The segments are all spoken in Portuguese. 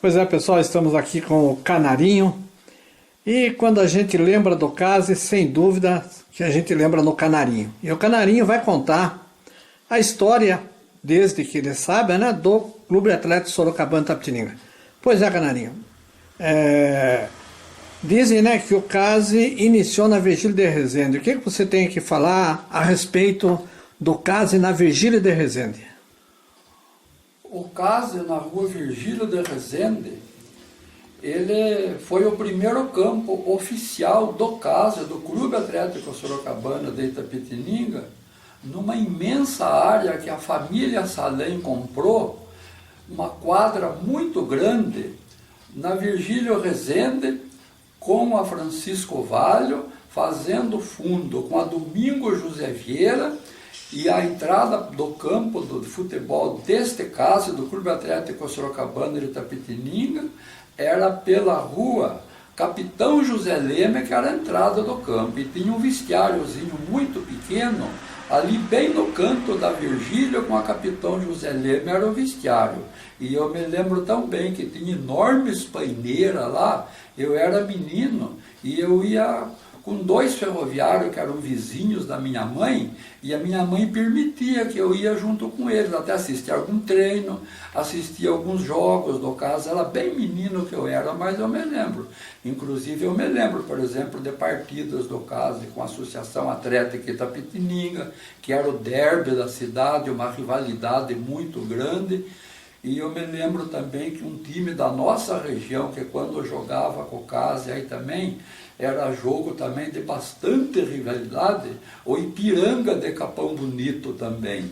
Pois é, pessoal, estamos aqui com o Canarinho. E quando a gente lembra do caso, sem dúvida que a gente lembra no Canarinho. E o Canarinho vai contar a história, desde que ele sabe, né, do Clube Atlético Sorocabana Itapetininga. Pois é, Canarinho. Dizem, né, que o caso iniciou na Virgílio de Resende. O que você tem que falar a respeito do caso na Virgílio de Resende? O caso na rua Virgílio de Resende, ele foi o primeiro campo oficial do caso do Clube Atlético Sorocabana de Itapetininga, numa imensa área que a família Salem comprou, uma quadra muito grande, na Virgílio Resende, com a Francisco Valho, fazendo fundo com a Domingo José Vieira, e a entrada do campo do futebol deste caso, do Clube Atlético Sorocabana de Itapetininga, era pela rua Capitão José Leme, que era a entrada do campo, e tinha um vestiáriozinho muito pequeno, ali bem no canto da Virgília, com a Capitão José Leme, era o vestiário. E eu me lembro tão bem que tinha enormes paineiras lá, eu era menino, e eu ia com dois ferroviários que eram vizinhos da minha mãe, e a minha mãe permitia que eu ia junto com eles, até assistir algum treino, assistir alguns jogos do caso. Era bem menino que eu era, mas eu me lembro. Inclusive eu me lembro, por exemplo, de partidas do caso com a Associação Atlética Itapetininga, que era o derby da cidade, uma rivalidade muito grande. E eu me lembro também que um time da nossa região, que quando eu jogava com o Case aí também, era jogo também de bastante rivalidade, o Ipiranga de Capão Bonito também.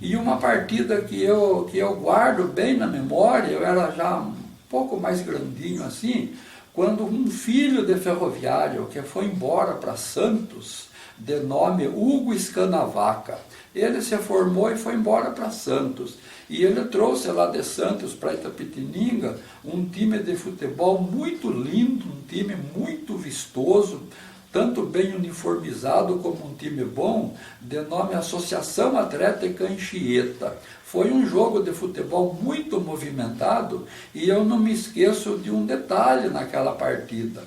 E uma partida que eu guardo bem na memória, eu era já um pouco mais grandinho assim, quando um filho de ferroviário que foi embora para Santos, de nome Hugo Escanavaca, ele se formou e foi embora para Santos. E ele trouxe lá de Santos para Itapetininga um time de futebol muito lindo, um time muito vistoso, tanto bem uniformizado como um time bom, de nome Associação Atlética Anchieta. Foi um jogo de futebol muito movimentado e eu não me esqueço de um detalhe naquela partida.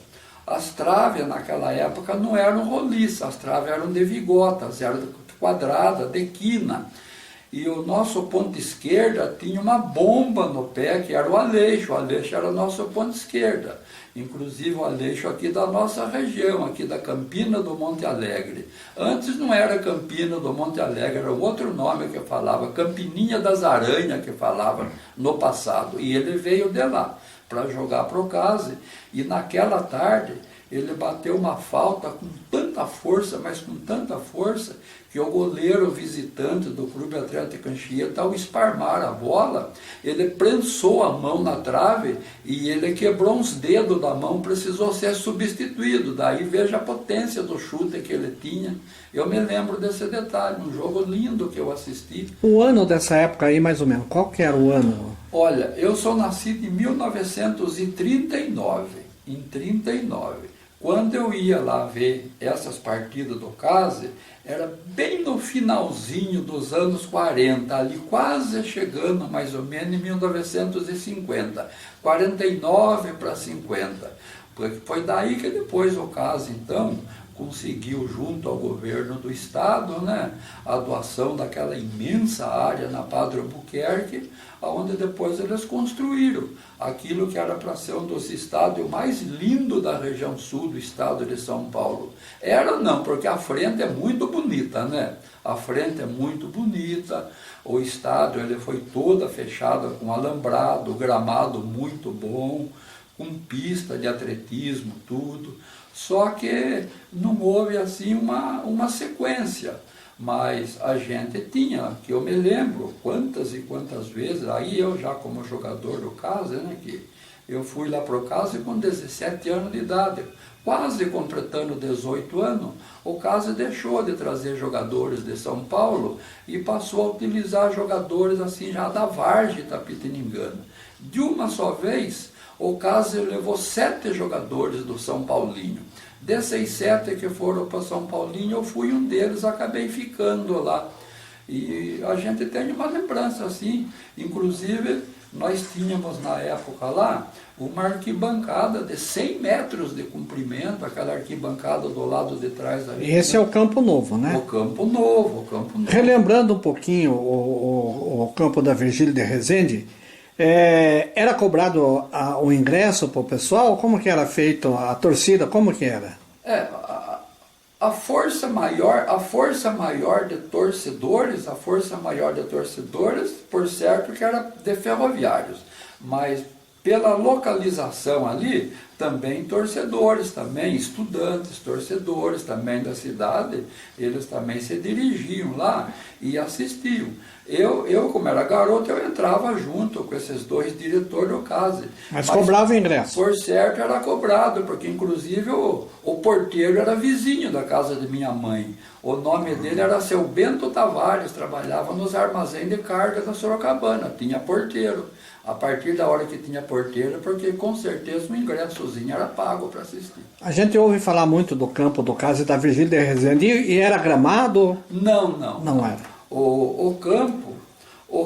As traves naquela época não eram roliças, as traves eram de vigotas, eram quadradas, de quina. E o nosso ponto esquerda tinha uma bomba no pé, que era o Aleixo era o nosso ponto esquerda. Inclusive o Aleixo aqui da nossa região, aqui da Campina do Monte Alegre. Antes não era Campina do Monte Alegre, era outro nome que falava, Campininha das Aranhas, que falava no passado. E ele veio de lá para jogar para o Case. E naquela tarde ele bateu uma falta com tanta força, mas com tanta força, que o goleiro visitante do Clube Atlético Anchieta, ao esparmar a bola, ele prensou a mão na trave e ele quebrou uns dedos da mão, precisou ser substituído. Daí veja a potência do chute que ele tinha. Eu me lembro desse detalhe, um jogo lindo que eu assisti. O ano dessa época aí, mais ou menos, qual que era o ano? Olha, eu sou nascido em 1939, em 39. Quando eu ia lá ver essas partidas do Case, era bem no finalzinho dos anos 40, ali quase chegando mais ou menos em 1950, 49 para 50. Foi daí que depois o Case, então, conseguiu, junto ao governo do estado, né, a doação daquela imensa área na Padre Albuquerque, onde depois eles construíram aquilo que era para ser um dos estádios mais lindos da região sul do estado de São Paulo. Era não, porque a frente é muito bonita, né? A frente é muito bonita, o estádio ele foi toda fechada com alambrado, gramado muito bom, com pista de atletismo, tudo. Só que não houve assim uma sequência, mas a gente tinha, que eu me lembro quantas e quantas vezes, aí eu já como jogador do Case, né, que eu fui lá para o Case com 17 anos de idade, quase completando 18 anos, o Case deixou de trazer jogadores de São Paulo e passou a utilizar jogadores assim já da Vargem Itapetiningana. De uma só vez, o Case levou 7 jogadores do São Paulinho. Desses 7 que foram para São Paulinho, eu fui um deles, acabei ficando lá. E a gente tem uma lembrança assim, inclusive nós tínhamos na época lá uma arquibancada de 100 metros de comprimento, aquela arquibancada do lado de trás ali. Esse é o Campo Novo, né? O Campo Novo, o Campo Novo. Relembrando um pouquinho o campo da Virgílio de Resende, era cobrado o ingresso para o pessoal? Como que era feito a torcida? Como que era? A força maior de torcedores, por certo que era de ferroviários, mas pela localização ali, também torcedores, também estudantes, torcedores também da cidade, eles também se dirigiam lá e assistiam. Eu como era garoto, eu entrava junto com esses dois diretores do CASE. Mas cobrava o ingresso? Por certo era cobrado, porque inclusive o porteiro era vizinho da casa de minha mãe. O nome dele era Seu Bento Tavares, trabalhava nos armazéns de carga da Sorocabana, tinha porteiro. A partir da hora que tinha porteiro, porque com certeza o ingressozinho era pago para assistir. A gente ouve falar muito do campo do CASE da Virgílio de Resende, e era gramado? Não era. O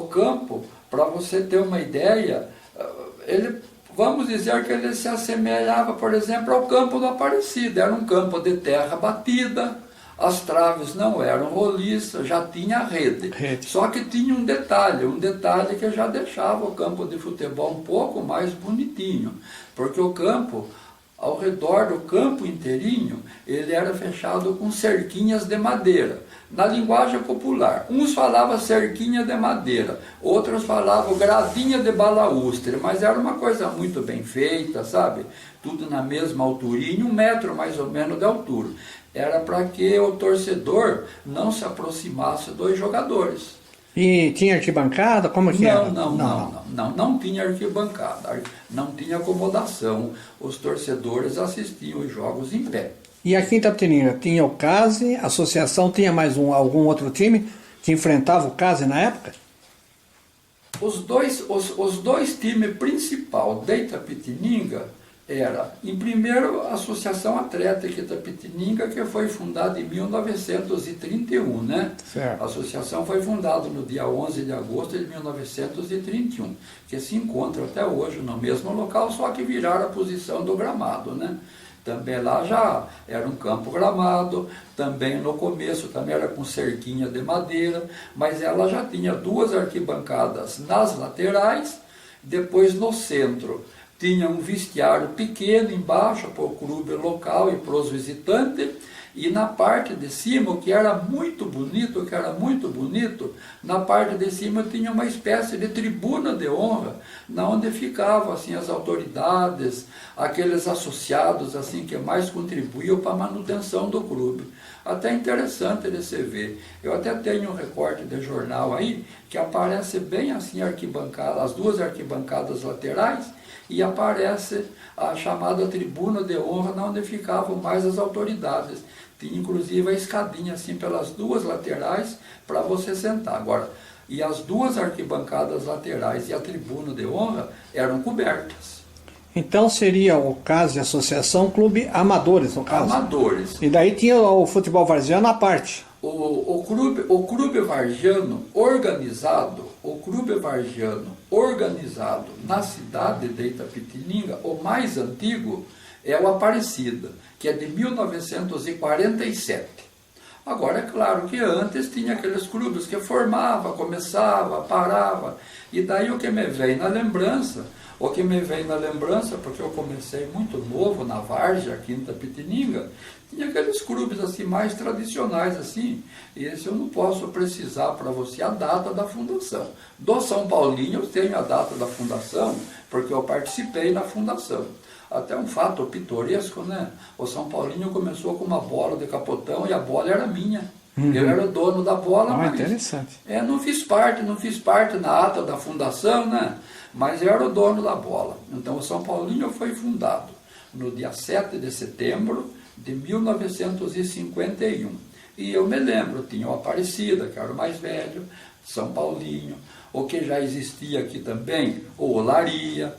campo, para você ter uma ideia, vamos dizer que ele se assemelhava, por exemplo, ao campo do Aparecido. Era um campo de terra batida, as traves não eram roliças, já tinha rede. Só que tinha um detalhe que já deixava o campo de futebol um pouco mais bonitinho, porque o campo, ao redor do campo inteirinho, ele era fechado com cerquinhas de madeira. Na linguagem popular, uns falavam cerquinha de madeira, outros falavam gradinha de balaústre, mas era uma coisa muito bem feita, sabe? Tudo na mesma alturinha, 1 metro mais ou menos de altura. Era para que o torcedor não se aproximasse dos jogadores. E tinha arquibancada? Como que era? Não tinha arquibancada, não tinha acomodação. Os torcedores assistiam os jogos em pé. E aqui em Itapetininga tinha o CASE, a associação, tinha mais algum outro time que enfrentava o CASE na época? Os dois times principais de Itapetininga era, em primeiro, a Associação Atlética Itapetininga, que foi fundada em 1931, né? Certo. A associação foi fundada no dia 11 de agosto de 1931, que se encontra até hoje no mesmo local, só que viraram a posição do gramado, né? Também lá já era um campo gramado, também no começo também era com cerquinha de madeira, mas ela já tinha 2 arquibancadas nas laterais, depois no centro tinha um vestiário pequeno embaixo para o clube local e para os visitantes, e na parte de cima, que era muito bonito, na parte de cima tinha uma espécie de tribuna de honra, na onde ficavam assim as autoridades, aqueles associados assim que mais contribuíam para a manutenção do clube. Até interessante de se ver. Eu até tenho um recorte de jornal aí que aparece bem assim arquibancada, as 2 arquibancadas laterais, e aparece a chamada tribuna de honra, onde ficavam mais as autoridades. Tinha inclusive a escadinha assim pelas 2 laterais para você sentar. Agora, e as 2 arquibancadas laterais e a tribuna de honra eram cobertas. Então seria o CASE, Associação Clube Amadores, no caso? Amadores. E daí tinha o futebol varziano à parte? O clube varziano organizado na cidade de Itapetininga, o mais antigo é o Aparecida, que é de 1947. Agora, é claro que antes tinha aqueles clubes que formava, começava, parava, e daí o que me vem na lembrança, porque eu comecei muito novo na várzea, aqui em Itapetininga, tinha aqueles clubes assim mais tradicionais assim, e esse eu não posso precisar para você a data da fundação. Do São Paulinho eu tenho a data da fundação, porque eu participei na fundação. Até um fato pitoresco, né? O São Paulinho começou com uma bola de capotão e a bola era minha. Eu era o dono da bola, mas interessante. Não fiz parte na ata da fundação, né? Mas eu era o dono da bola. Então o São Paulinho foi fundado no dia 7 de setembro de 1951. E eu me lembro, tinha o Aparecida, que era o mais velho, São Paulinho, o que já existia aqui também, o Olaria,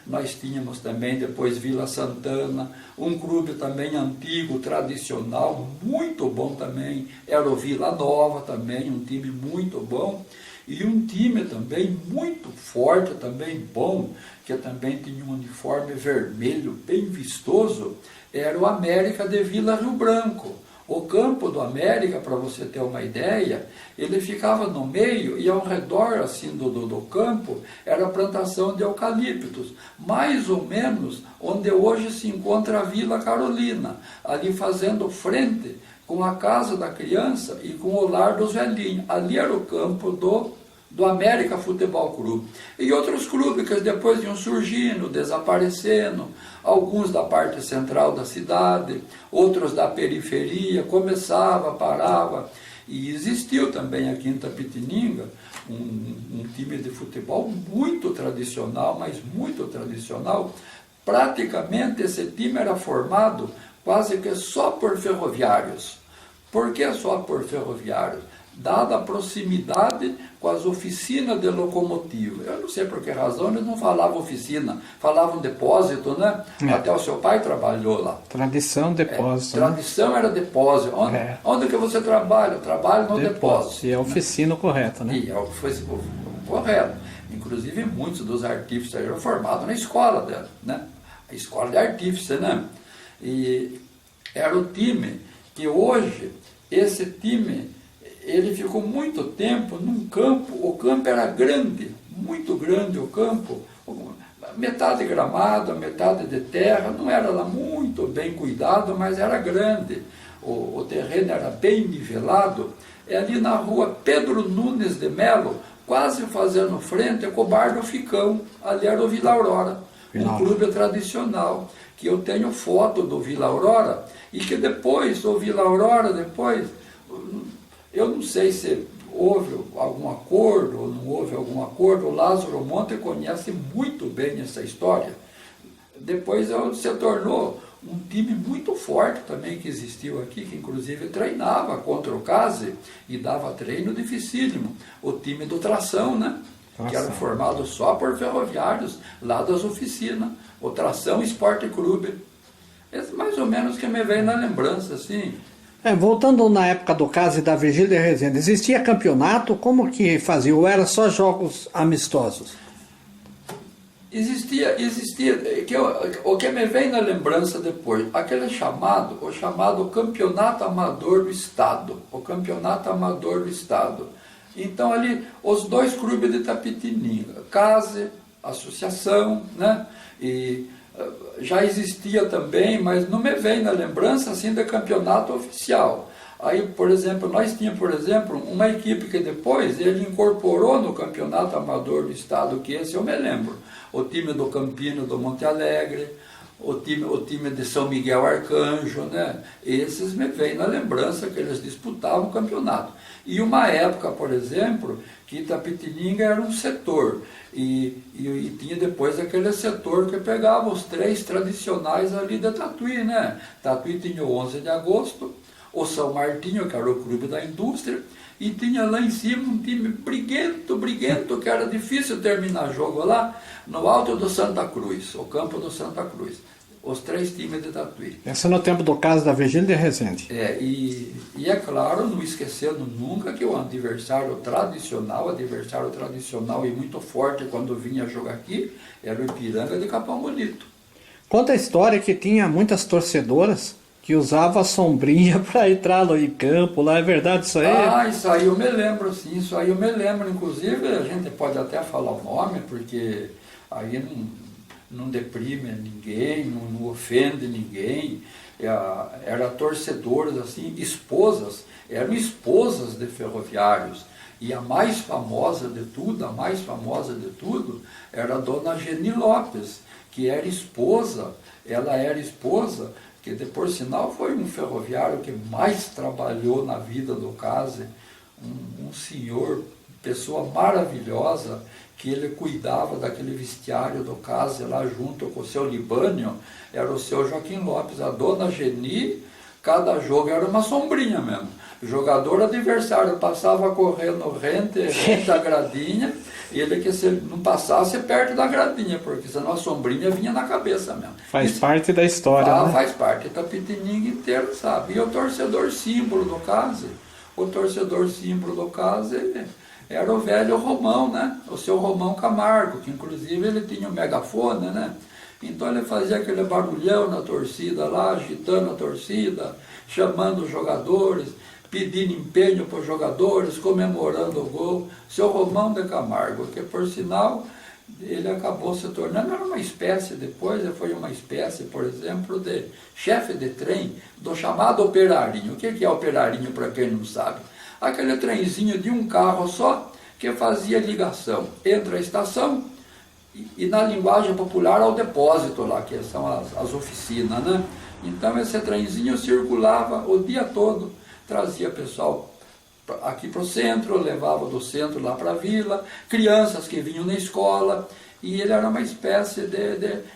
nós tínhamos também depois Vila Santana, um clube também antigo, tradicional, muito bom também, era o Vila Nova também, um time muito bom, E um time também muito forte, também bom, que também tinha um uniforme vermelho bem vistoso, era o América de Vila Rio Branco. O campo do América, para você ter uma ideia, ele ficava no meio e ao redor assim do campo era a plantação de eucaliptos, mais ou menos onde hoje se encontra a Vila Carolina, ali fazendo frente com a casa da criança e com o lar dos velhinhos. Ali era o campo do América Futebol Clube. E outros clubes que depois iam surgindo, desaparecendo, alguns da parte central da cidade, outros da periferia, começava, parava. E existiu também aqui em Itapetininga um time de futebol muito tradicional, mas muito tradicional. Praticamente esse time era formado quase que só por ferroviários. Por que só por ferroviários? Dada a proximidade com as oficinas de locomotiva. Eu não sei por que razão eles não falavam oficina, falavam depósito, né? Até o seu pai trabalhou lá. Tradição, depósito. Tradição era depósito. Onde que você trabalha? Eu trabalho no depósito. E é a oficina correta, né? E foi correto. Inclusive, muitos dos artífices eram formados na escola dela, né? A escola de artífice, né? E era o time que hoje, esse time, ele ficou muito tempo num campo, o campo era grande, muito grande o campo, metade gramado, metade de terra, não era lá muito bem cuidado, mas era grande, o terreno era bem nivelado, é ali na rua Pedro Nunes de Melo, quase fazendo frente com o Bar do Ficão, ali era o Vila Aurora, um clube tradicional, que eu tenho foto do Vila Aurora, e que depois, o Vila Aurora, depois, eu não sei se houve algum acordo ou não houve algum acordo, o Lázaro Monte conhece muito bem essa história. Depois se tornou um time muito forte também que existiu aqui, que inclusive treinava contra o Case e dava treino dificílimo. O time do Tração, né? Nossa. Que era formado só por ferroviários lá das oficinas, o Tração Esporte Clube. Esse mais ou menos que me veio na lembrança, assim. Voltando na época do Case e da Virgílio de Resende, existia campeonato? Como que fazia? Ou era só jogos amistosos? Existia, o que me vem na lembrança depois, o chamado Campeonato Amador do Estado, o Campeonato Amador do Estado. Então ali, os dois clubes de Itapetininga, Case, Associação, né, e já existia também, mas não me vem na lembrança assim de campeonato oficial. Aí, por exemplo, nós tínhamos, uma equipe que depois ele incorporou no campeonato amador do estado, que esse eu me lembro. O time do Campino do Monte Alegre, o time de São Miguel Arcanjo, né? Esses me vêm na lembrança que eles disputavam o campeonato. E uma época, por exemplo, que Itapetininga era um setor, e tinha depois aquele setor que pegava os três tradicionais ali da Tatuí, né? Tatuí tinha o 11 de agosto, o São Martinho, que era o clube da indústria, e tinha lá em cima um time briguento, que era difícil terminar jogo lá, no alto do Santa Cruz, o campo do Santa Cruz. Os três times de Tatuí. Esse é no tempo do Case da Virgílio de Resende. E é claro, não esquecendo nunca que o adversário tradicional e muito forte quando vinha jogar aqui, era o Ipiranga de Capão Bonito. Conta a história que tinha muitas torcedoras que usavam a sombrinha para entrar em campo lá, é verdade isso aí? Isso aí eu me lembro, sim, inclusive a gente pode até falar o nome, porque aí não deprime ninguém, não ofende ninguém, era torcedoras assim, eram esposas de ferroviários, e a mais famosa de tudo era a dona Geni Lopes, que era esposa, que por sinal foi um ferroviário que mais trabalhou na vida do Case, um senhor, pessoa maravilhosa, que ele cuidava daquele vestiário do Case lá junto com o seu Libânio, era o seu Joaquim Lopes. A dona Geni, cada jogo era uma sombrinha mesmo. O jogador adversário passava correndo rente a gradinha, e ele que se não passasse perto da gradinha, porque senão a sombrinha vinha na cabeça mesmo. Faz parte da história, né? Faz parte, Itapetininga inteiro sabe. E o torcedor símbolo do Case, era o velho Romão, né? O seu Romão Camargo, que inclusive ele tinha um megafone, né? Então ele fazia aquele barulhão na torcida lá, agitando a torcida, chamando os jogadores, pedindo empenho para os jogadores, comemorando o gol. Seu Romão de Camargo, que por sinal ele acabou se tornando, era uma espécie, depois ele foi uma espécie, por exemplo, de chefe de trem do chamado operarinho. O que é operarinho, para quem não sabe? Aquele trenzinho de um carro só que fazia ligação entre a estação e na linguagem popular ao depósito lá, que são as oficinas, né? Então esse trenzinho circulava o dia todo, trazia pessoal aqui para o centro, levava do centro lá para a vila, crianças que vinham na escola, e ele era uma espécie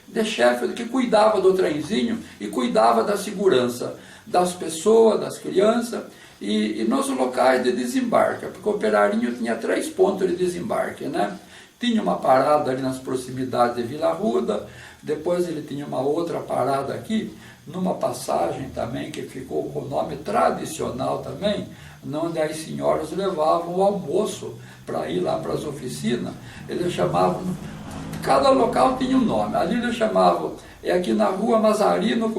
de chefe que cuidava do trenzinho e cuidava da segurança das pessoas, das crianças, e nos locais de desembarque, porque o operarinho tinha 3 pontos de desembarque, né? Tinha uma parada ali nas proximidades de Vila Arruda, depois ele tinha uma outra parada aqui, numa passagem também que ficou com o nome tradicional também, onde as senhoras levavam o almoço para ir lá para as oficinas. Eles chamavam, cada local tinha um nome, ali eles chamavam, é aqui na rua Mazarino,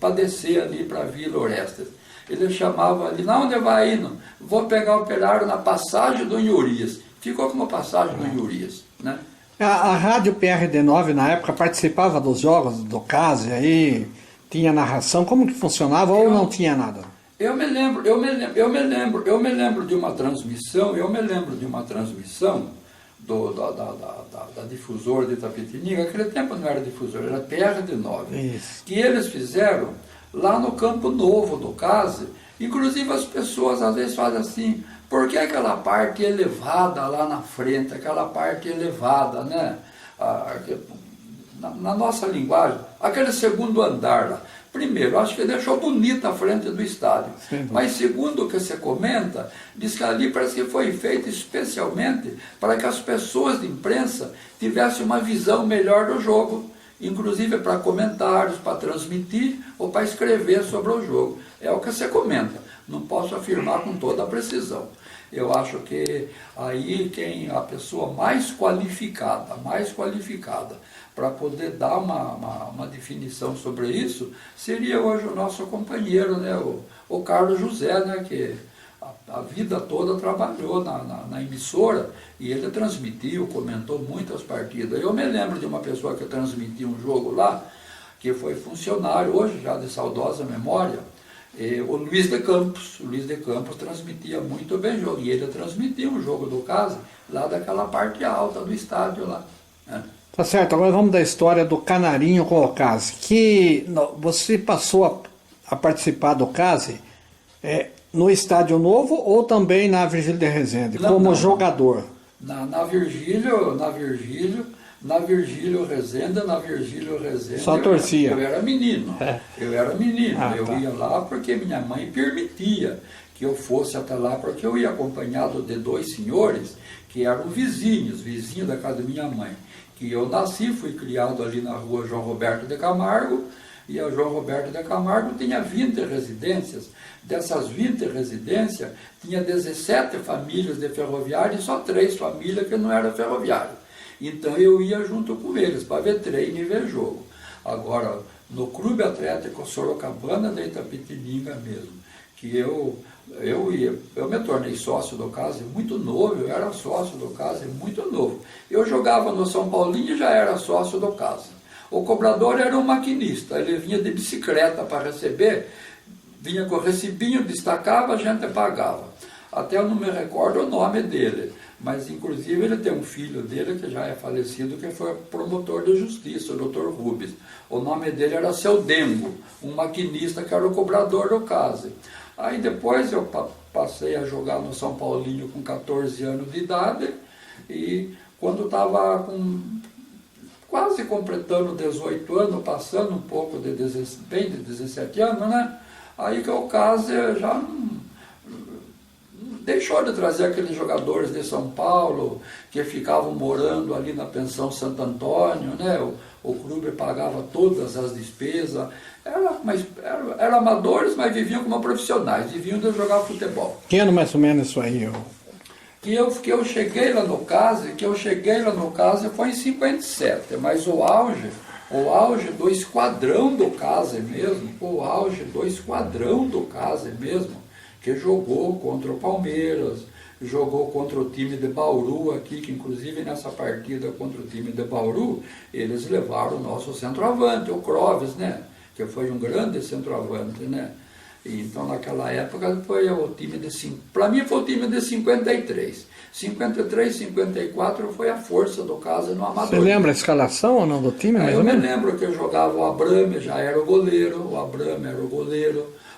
para descer ali para a Vila Orestes. Eles chamavam ali, lá onde vai indo? Vou pegar o operário na passagem do Inhurias. Ficou como passagem do Inhurias, né? A Rádio PRD9 na época participava dos jogos do CASE, aí tinha narração, como que funcionava ou não tinha nada? Eu me lembro de uma transmissão da difusora de Itapetininga, naquele tempo não era difusora, era PRD9, Isso. que eles fizeram lá no Campo Novo do CASE. Inclusive as pessoas às vezes fazem assim, por que aquela parte elevada lá na frente, aquela parte elevada, né? Na nossa linguagem, aquele segundo andar lá. Primeiro, acho que deixou bonita a frente do estádio. Sim. Mas segundo o que você comenta, diz que ali parece que foi feito especialmente para que as pessoas de imprensa tivessem uma visão melhor do jogo, inclusive para comentários, para transmitir ou para escrever sobre o jogo. É o que você comenta, não posso afirmar com toda a precisão. Eu acho que aí a pessoa mais qualificada para poder dar uma definição sobre isso, seria hoje o nosso companheiro, né, o Carlos José, né, que a vida toda trabalhou na emissora e ele transmitiu, comentou muitas partidas. Eu me lembro de uma pessoa que transmitiu um jogo lá, que foi funcionário, hoje já de saudosa memória, o Luiz de Campos. O Luiz de Campos transmitia muito bem o jogo, e ele transmitia um jogo do CASE lá daquela parte alta do estádio lá, né? Tá certo, agora vamos da história do Canarinho com o CASE, que você passou a participar do CASE no Estádio Novo ou também na Virgílio de Resende, como jogador? Na Virgílio Resende. Só torcia. Eu era menino. Eu ia lá porque minha mãe permitia que eu fosse até lá, porque eu ia acompanhado de 2 senhores que eram vizinhos da casa da minha mãe. Que eu nasci, fui criado ali na rua João Roberto de Camargo, e a João Roberto de Camargo tinha 20 residências. Dessas 20 residências, tinha 17 famílias de ferroviário e só 3 famílias que não eram ferroviárias. Então eu ia junto com eles para ver treino e ver jogo. Agora, no Clube Atlético Sorocabana de Itapetininga mesmo, que eu me tornei sócio do CASE muito novo, eu era sócio do CASE muito novo. Eu jogava no São Paulinho e já era sócio do CASE. O cobrador era um maquinista, ele vinha de bicicleta para receber, vinha com o recibinho, destacava, a gente pagava. Até eu não me recordo o nome dele, mas inclusive ele tem um filho dele que já é falecido, que foi promotor de justiça, o Dr. Rubens. O nome dele era Seu Dengo, um maquinista que era o cobrador do CASE. Aí depois eu passei a jogar no São Paulinho com 14 anos de idade, e quando estava quase completando 18 anos, passando um pouco de 17 anos, né? Aí que o CASE já não deixou de trazer aqueles jogadores de São Paulo que ficavam morando ali na pensão Santo Antônio, né? O clube pagava todas as despesas. Eram amadores, mas viviam como profissionais, viviam de jogar futebol. Que ano mais ou menos isso aí? que eu cheguei lá no CASE foi em 57, mas o auge do esquadrão do CASE mesmo, que jogou contra o Palmeiras, jogou contra o time de Bauru aqui, que inclusive nessa partida contra o time de Bauru, eles levaram o nosso centroavante, o Clóvis, né? Que foi um grande centroavante, né? E então naquela época foi o time para mim foi o time de 53. 53, 54 foi a força do CASE no Amador. Você lembra a escalação ou não do time? Eu me lembro que eu jogava o Abrame, já era o goleiro,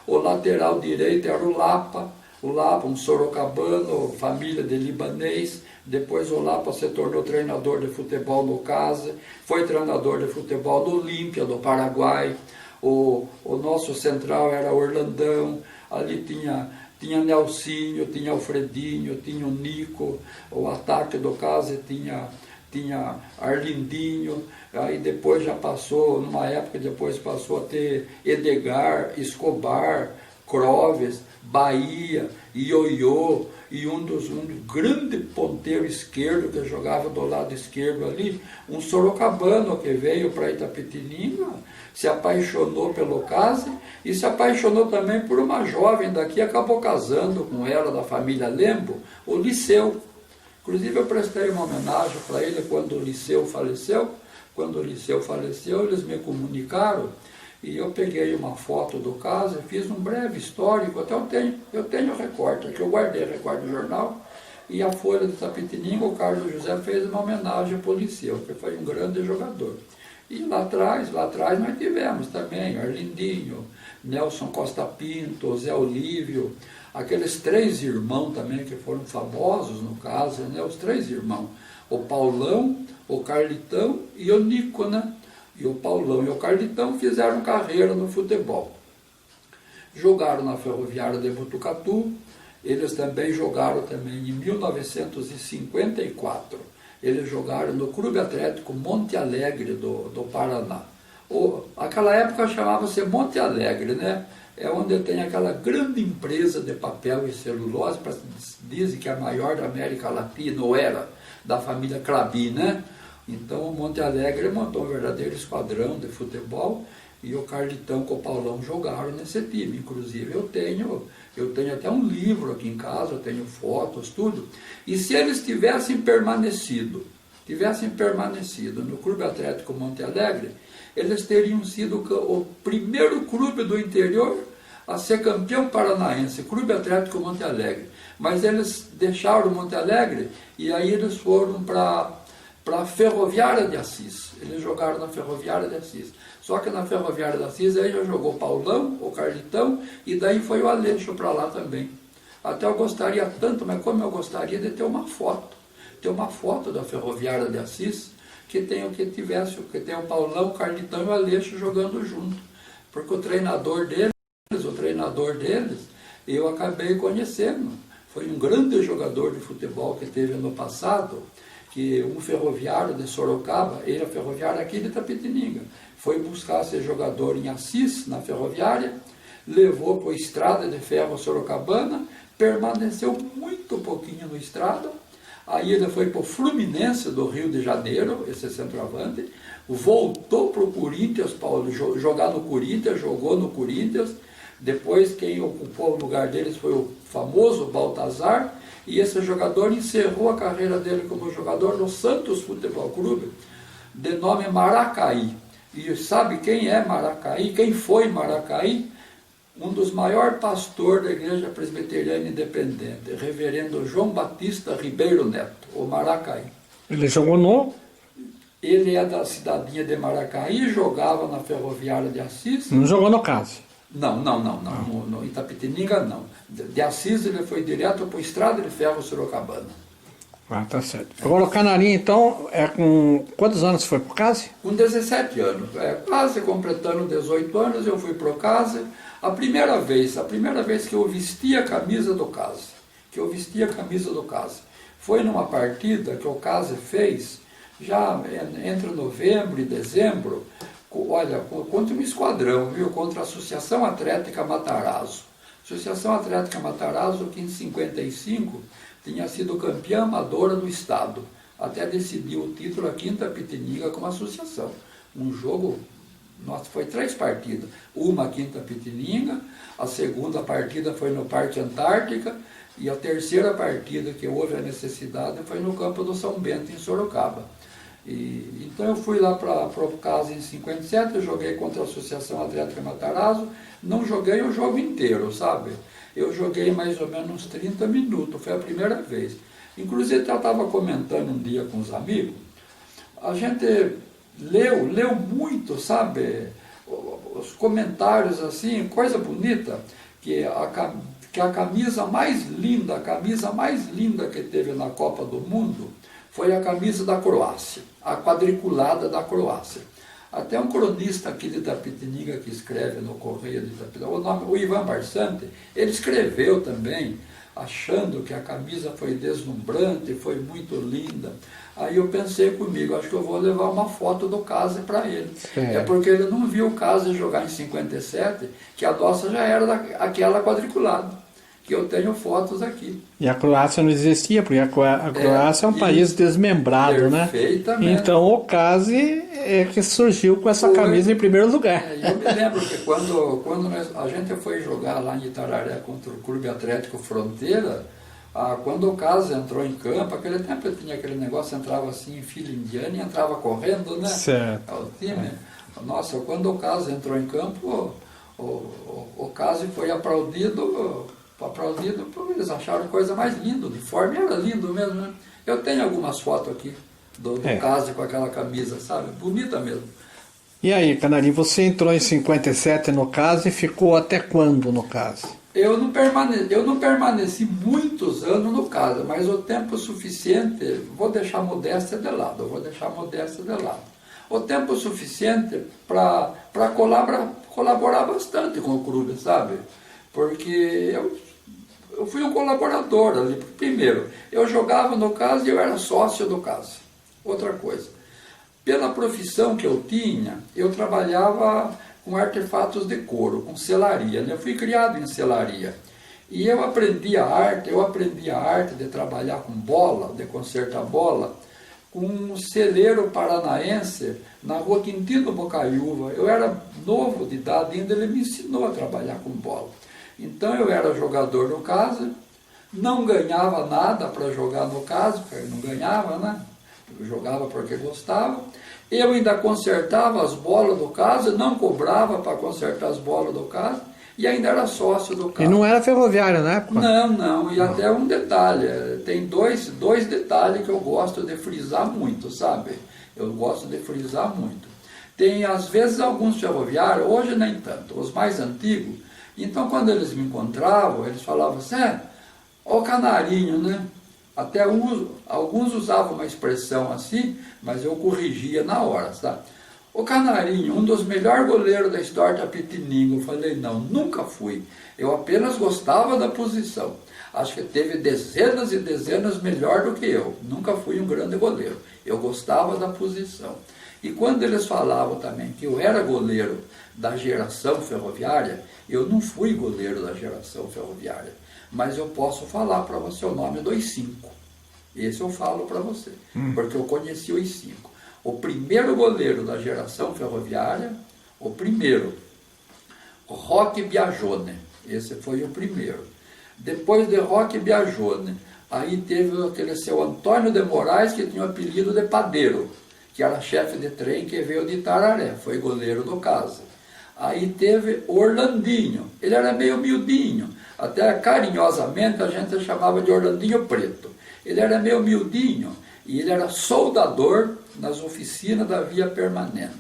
o lateral direito era o Lapa, um sorocabano, família de libanês. Depois o Lapa se tornou treinador de futebol no CASE, foi treinador de futebol do Olímpia, do Paraguai. O nosso central era Orlandão, ali tinha Nelsinho, tinha Alfredinho, tinha o Nico, o ataque do CASE tinha Arlindinho, aí depois já passou, numa época depois passou a ter Edgar, Escobar, Clóvis, Bahia, Ioiô, e um grande ponteiro esquerdo que jogava do lado esquerdo ali, um sorocabano que veio para Itapetininga, se apaixonou pelo CASE e se apaixonou também por uma jovem daqui, acabou casando com ela, da família Lembo, o Liceu. Inclusive eu prestei uma homenagem para ele quando o Liceu faleceu. Quando o Liceu faleceu, eles me comunicaram e eu peguei uma foto do CASE, fiz um breve histórico, até eu tenho recorte, aqui eu guardei recorte do jornal, e a Folha de Itapetininga, o Carlos José fez uma homenagem ao Liceu, que foi um grande jogador. E lá atrás nós tivemos também Arlindinho, Nelson Costa Pinto, Zé Olívio, aqueles 3 irmãos também que foram famosos no CASE, né? Os 3 irmãos, o Paulão, o Carlitão e o Nico, né? E o Paulão e o Carlitão fizeram carreira no futebol. Jogaram na Ferroviária de Botucatu, eles também jogaram em 1954. Eles jogaram no Clube Atlético Monte Alegre do Paraná. Aquela época chamava-se Monte Alegre, né? É onde tem aquela grande empresa de papel e celulose, dizem que é a maior da América Latina, ou era, da família Clabin, né? Então o Monte Alegre montou um verdadeiro esquadrão de futebol e o Carlitão com o Paulão jogaram nesse time. Inclusive eu tenho até um livro aqui em casa, eu tenho fotos, tudo. E se eles tivessem permanecido no Clube Atlético Monte Alegre, eles teriam sido o primeiro clube do interior a ser campeão paranaense, Clube Atlético Monte Alegre. Mas eles deixaram o Monte Alegre e aí eles foram para a Ferroviária de Assis. Eles jogaram na Ferroviária de Assis. Só que na Ferroviária de Assis aí já jogou o Paulão, o Carlitão, e daí foi o Aleixo para lá também. Até eu gostaria tanto, mas como eu gostaria de ter uma foto. Ter uma foto da Ferroviária de Assis, que tem o Paulão, o Carlitão e o Aleixo jogando junto. Porque o treinador deles, eu acabei conhecendo. Foi um grande jogador de futebol que teve no passado, que um ferroviário de Sorocaba, ele é ferroviário aqui de Itapetininga, foi buscar ser jogador em Assis, na Ferroviária, levou para a Estrada de Ferro Sorocabana, permaneceu muito pouquinho no Estrada, aí ele foi para o Fluminense do Rio de Janeiro, esse centroavante, voltou para o Corinthians, jogar no Corinthians, jogou no Corinthians, depois quem ocupou o lugar deles foi o famoso Baltazar, e esse jogador encerrou a carreira dele como jogador no Santos Futebol Clube, de nome Maracaí. E sabe quem é Maracaí? Quem foi Maracaí? Um dos maiores pastores da Igreja Presbiteriana Independente, reverendo João Batista Ribeiro Neto, o Maracaí. Ele jogou no... Ele é da cidadinha de Maracaí, jogava na Ferroviária de Assis. Não jogou no CASE? Não. No Itapetininga não. De Assis ele foi direto para a Estrada de Ferro Sorocabana. Ah, tá certo. Agora o Canarinho, então, com quantos anos foi pro CASE? Com 17 anos. Quase completando 18 anos, eu fui pro CASE. A primeira vez que eu vesti a camisa do CASE, foi numa partida que o CASE fez, já entre novembro e dezembro, olha, contra um esquadrão, viu? Contra a Associação Atlética Matarazzo. Associação Atlética Matarazzo, que em 55 tinha sido campeã amadora do estado, até decidiu o título a Quinta Pitiniga como associação. Um jogo, nossa, foi 3 partidas. Uma Quinta Pitiniga, a segunda partida foi no Parque Antártica, e a terceira partida que houve a necessidade foi no campo do São Bento, em Sorocaba. Então eu fui lá para o CASA em 57, eu joguei contra a Associação Atlética Matarazzo, não joguei o jogo inteiro, sabe? Eu joguei mais ou menos uns 30 minutos, foi a primeira vez. Inclusive eu estava comentando um dia com os amigos, a gente leu muito, sabe? Os comentários assim, coisa bonita, que a camisa mais linda que teve na Copa do Mundo foi a camisa da Croácia, a quadriculada da Croácia. Até um cronista aqui de Itapetininga que escreve no Correio de Itapetininga, o Ivan Barsante, ele escreveu também, achando que a camisa foi deslumbrante, foi muito linda. Aí eu pensei comigo, acho que eu vou levar uma foto do Case para ele. É porque ele não viu o Case jogar em 57, que a nossa já era aquela quadriculada, que eu tenho fotos aqui. E a Croácia não existia, porque a Croácia é um país desmembrado, né? Perfeitamente. Então o Case é que surgiu com essa camisa em primeiro lugar. Eu me lembro que quando a gente foi jogar lá em Itararé contra o Clube Atlético Fronteira, quando o Case entrou em campo, aquele tempo tinha aquele negócio, entrava assim em fila indiana e entrava correndo, né? Certo. O time. Nossa, quando o Case entrou em campo, o Case foi aplaudido, eles acharam coisa mais linda, o uniforme era lindo mesmo, né? Eu tenho algumas fotos aqui do Case com aquela camisa, sabe? Bonita mesmo. E aí, Canarinho, você entrou em 57 no Case e ficou até quando no Case? Eu não permaneci muitos anos no Case, mas o tempo suficiente, vou deixar a modéstia de lado, o tempo suficiente para colaborar bastante com o clube, sabe? Porque eu fui um colaborador ali. Primeiro, eu jogava no Case e eu era sócio do Case. Outra coisa, pela profissão que eu tinha, eu trabalhava com artefatos de couro, com selaria, né? Eu fui criado em selaria. E eu aprendi a arte de trabalhar com bola, de consertar bola, com um celeiro paranaense na rua Quintino Bocaiúva. Eu era novo de idade ainda, ele me ensinou a trabalhar com bola. Então eu era jogador no Case, não ganhava nada para jogar no Case, porque eu não ganhava, né? Eu jogava porque gostava. Eu ainda consertava as bolas do Case, não cobrava para consertar as bolas do Case, e ainda era sócio do Case. E não era ferroviário na época? Não, e até um detalhe, tem dois detalhes que eu gosto de frisar muito, sabe? Eu gosto de frisar muito. Tem, às vezes, alguns ferroviários, hoje nem tanto, os mais antigos. Então, quando eles me encontravam, eles falavam assim, ó o Canarinho, né? Até alguns usavam uma expressão assim, mas eu corrigia na hora, sabe? O Canarinho, um dos melhores goleiros da história da Pitiniga. Eu falei, não, nunca fui. Eu apenas gostava da posição. Acho que teve dezenas e dezenas melhor do que eu. Nunca fui um grande goleiro. Eu gostava da posição. E quando eles falavam também que eu era goleiro da geração ferroviária, eu não fui goleiro da geração ferroviária, mas eu posso falar para você o nome dos 5. Esse eu falo para você, porque eu conheci os 5. O primeiro goleiro da geração ferroviária, o Roque Biagione, esse foi o primeiro. Depois de Roque Biagione, aí teve aquele seu Antônio de Moraes, que tinha o apelido de Padeiro, que era chefe de trem que veio de Itararé, foi goleiro do Case. Aí teve Orlandinho, ele era meio miudinho, até carinhosamente a gente chamava de Orlandinho Preto. Ele era meio miudinho e ele era soldador nas oficinas da Via Permanente.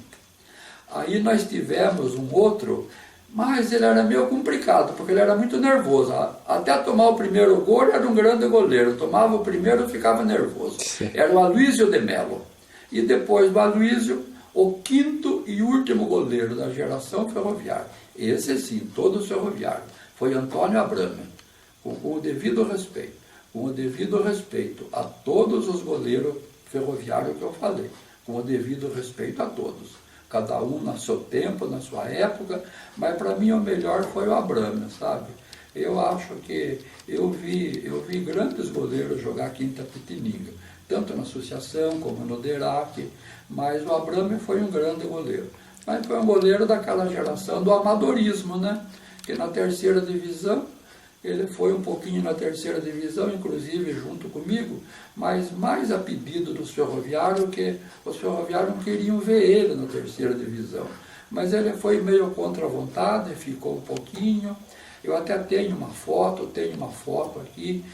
Aí nós tivemos um outro, mas ele era meio complicado, porque ele era muito nervoso. Até tomar o primeiro gol, ele era um grande goleiro. Tomava o primeiro e ficava nervoso. Sim. Era o Aloysio de Mello. E depois do Aloysio, o quinto e último goleiro da geração ferroviária. Esse sim, todo ferroviário. Foi Antônio Abrame, com o devido respeito. Com o devido respeito a todos os goleiros ferroviários que eu falei. Com o devido respeito a todos. Cada um no seu tempo, na sua época, mas para mim o melhor foi o Abrame, sabe? Eu acho que eu vi grandes goleiros jogar aqui em Itapetininga, tanto na associação como no DERAC, mas o Abrame foi um grande goleiro. Mas foi um goleiro daquela geração do amadorismo, né? Que na terceira divisão, ele foi um pouquinho na terceira divisão, inclusive junto comigo, mas mais a pedido dos ferroviários, que os ferroviários não queriam ver ele na terceira divisão. Mas ele foi meio contra a vontade, ficou um pouquinho. Eu até tenho uma foto aqui,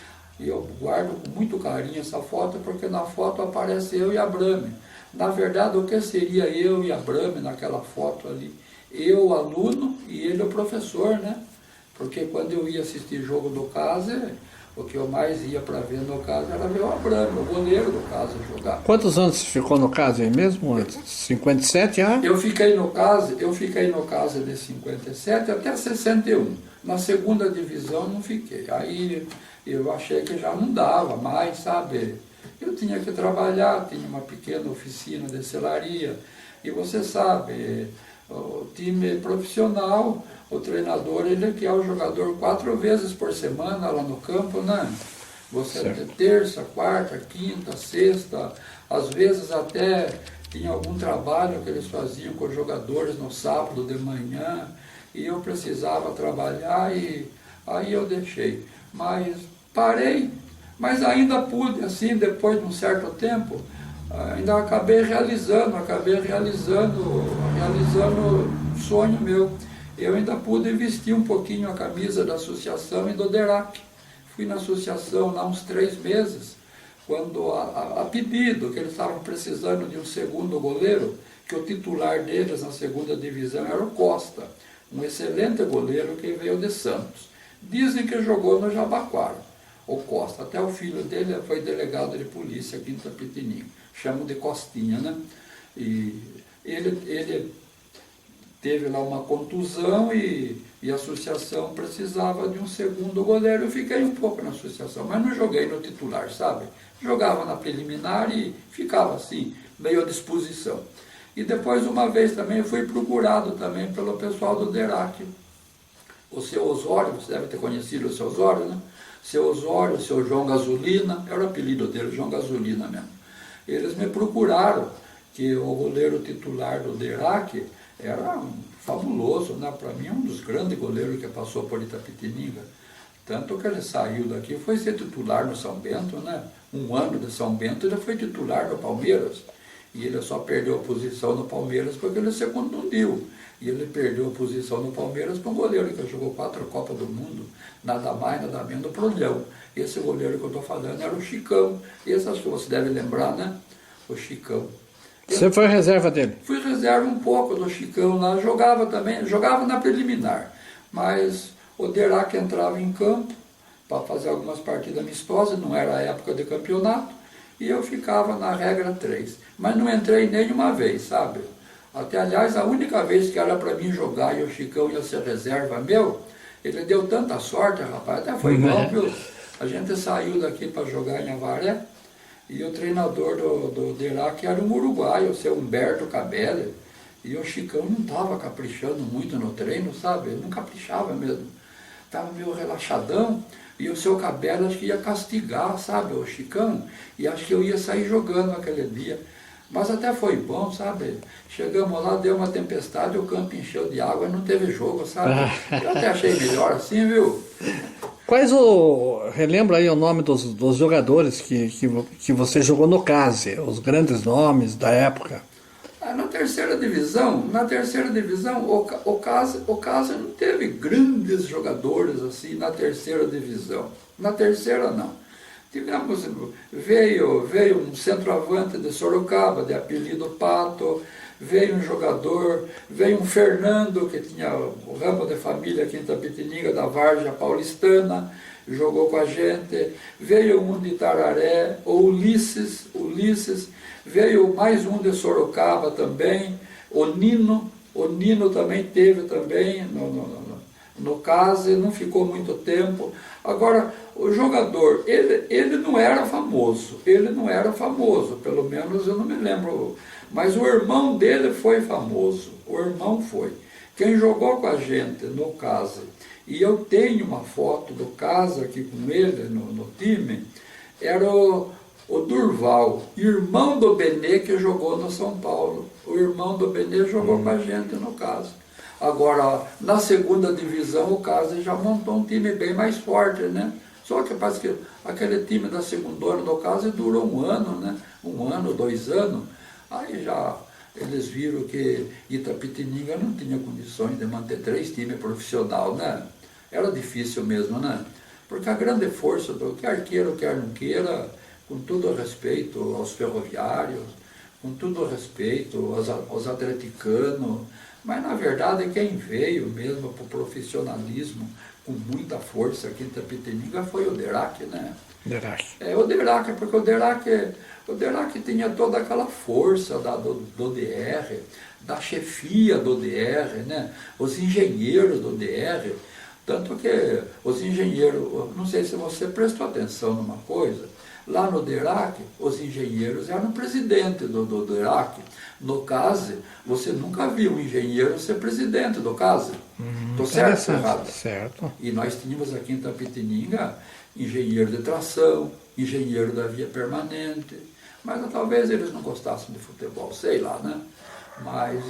e eu guardo com muito carinho essa foto, porque na foto aparece eu e Abrame. Na verdade, o que seria eu e Abrame naquela foto ali? Eu, o aluno, e ele, o professor, né? Porque quando eu ia assistir jogo do CASE, o que eu mais ia para ver no CASE era ver o Abrame, o goleiro do CASE, jogar. Quantos anos você ficou no CASE aí mesmo? 57 já? Eu fiquei no CASE de 57 até 61. Na segunda divisão não fiquei. Aí eu achei que já não dava mais, sabe? Eu tinha que trabalhar, tinha uma pequena oficina de selaria. E você sabe, o time profissional, o treinador, ele quer o jogador 4 vezes por semana lá no campo, né? Você tem terça, quarta, quinta, sexta, às vezes até tinha algum trabalho que eles faziam com os jogadores no sábado de manhã, e eu precisava trabalhar, e aí eu deixei. Mas parei, mas ainda pude, assim, depois de um certo tempo, ainda acabei realizando um sonho meu. Eu ainda pude vestir um pouquinho a camisa da associação e do DERAC. Fui na associação lá uns 3 meses, quando a pedido, que eles estavam precisando de um segundo goleiro, que o titular deles na segunda divisão era o Costa, um excelente goleiro que veio de Santos. Dizem que jogou no Jabaquara, o Costa. Até o filho dele foi delegado de polícia aqui em Itapetininga. Chamam de Costinha, né? E ele teve lá uma contusão e a associação precisava de um segundo goleiro. Eu fiquei um pouco na associação, mas não joguei no titular, sabe? Jogava na preliminar e ficava assim, meio à disposição. E depois, uma vez também, eu fui procurado também pelo pessoal do DERAC. O seu Osório, você deve ter conhecido o seu Osório, né? Seu Osório, o seu João Gasolina, era o apelido dele, João Gasolina mesmo. Eles me procuraram, que o goleiro titular do DERAC era fabuloso, né? Para mim, um dos grandes goleiros que passou por Itapetininga. Tanto que ele saiu daqui, foi ser titular no São Bento, né? 1 ano de São Bento, ele foi titular no Palmeiras. E ele só perdeu a posição no Palmeiras porque ele se contundiu. E ele perdeu a posição no Palmeiras para um goleiro que jogou 4 Copas do Mundo, nada mais, nada menos do Prolhão. Esse goleiro que eu estou falando era o Chicão. Esse acho que você deve lembrar, né? O Chicão. Você foi reserva dele? Fui reserva um pouco do Chicão lá, jogava também, jogava na preliminar. Mas o DERAC entrava em campo para fazer algumas partidas amistosas, não era a época de campeonato, e eu ficava na regra 3. Mas não entrei nenhuma vez, sabe? Até, aliás, a única vez que era para mim jogar e o Chicão ia ser reserva meu, ele deu tanta sorte, rapaz, até foi bom, viu? A gente saiu daqui para jogar em Avaré, e o treinador do DERAC era um uruguaio, o seu Humberto Cabelli, e o Chicão não estava caprichando muito no treino, sabe? Ele não caprichava mesmo. Estava meio relaxadão, e o seu Cabelli acho que ia castigar, sabe, o Chicão, e acho que eu ia sair jogando aquele dia. Mas até foi bom, sabe? Chegamos lá, deu uma tempestade, o campo encheu de água e não teve jogo, sabe? Eu até achei melhor assim, viu? Relembra aí o nome dos jogadores que você jogou no CASE, os grandes nomes da época. Na terceira divisão, o CASE não teve grandes jogadores assim na terceira divisão. Na terceira não. Veio um centroavante de Sorocaba, de apelido Pato, veio um jogador, veio um Fernando, que tinha o ramo de família aqui em Itapetininga, da Várzea Paulistana, jogou com a gente, veio um de Itararé, o Ulisses, veio mais um de Sorocaba também, o Nino também teve também no CASE, não ficou muito tempo. Agora, o jogador, ele não era famoso, pelo menos eu não me lembro, mas o irmão dele foi famoso, o irmão foi. Quem jogou com a gente no CASE, e eu tenho uma foto do CASE aqui com ele no time, era o Durval, irmão do Benê, que jogou no São Paulo. O irmão do Benê jogou com a gente no CASE. Agora, na segunda divisão, o CASE já montou um time bem mais forte, né? Só que parece que aquele time da segunda do CASE durou um ano, né? 1 ano, 2 anos. Aí já eles viram que Itapetininga não tinha condições de manter 3 times profissionais, né? Era difícil mesmo, né? Porque a grande força do quer queira ou quer não queira, com todo o respeito aos ferroviários, com todo o respeito aos atleticanos, mas na verdade quem veio mesmo para o profissionalismo com muita força aqui em Itapetininga foi o Derac, né? Derac. O Derac, porque o Derac tinha toda aquela força do DR, da chefia do DR, né? Os engenheiros do DR, tanto que os engenheiros, não sei se você prestou atenção numa coisa, lá no Derac, os engenheiros eram presidente do Derac. No CASE, você nunca viu um engenheiro ser presidente do CASE. Estou certo ou errado? Certo. E nós tínhamos aqui em Itapetininga engenheiro de tração, engenheiro da via permanente, mas talvez eles não gostassem de futebol, sei lá, né? Mas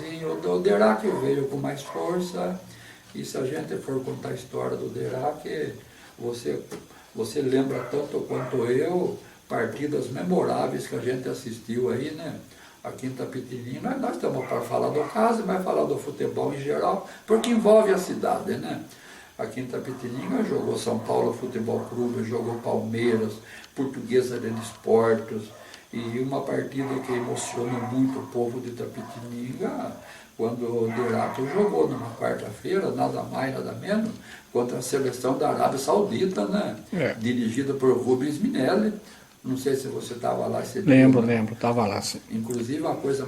o Derac veio com mais força, e se a gente for contar a história do Derac, você lembra tanto quanto eu, partidas memoráveis que a gente assistiu aí, né? Aqui em Itapetininga, nós estamos para falar do CASE, mas falar do futebol em geral, porque envolve a cidade, né? Aqui em Itapetininga jogou São Paulo Futebol Clube, jogou Palmeiras, Portuguesa de Desportos, e uma partida que emocionou muito o povo de Itapetininga, quando o Derac jogou numa quarta-feira, nada mais, nada menos, contra a seleção da Arábia Saudita, né? Dirigida por Rubens Minelli. Não sei se você estava lá. Lembro, estava lá. Sim. Inclusive, uma coisa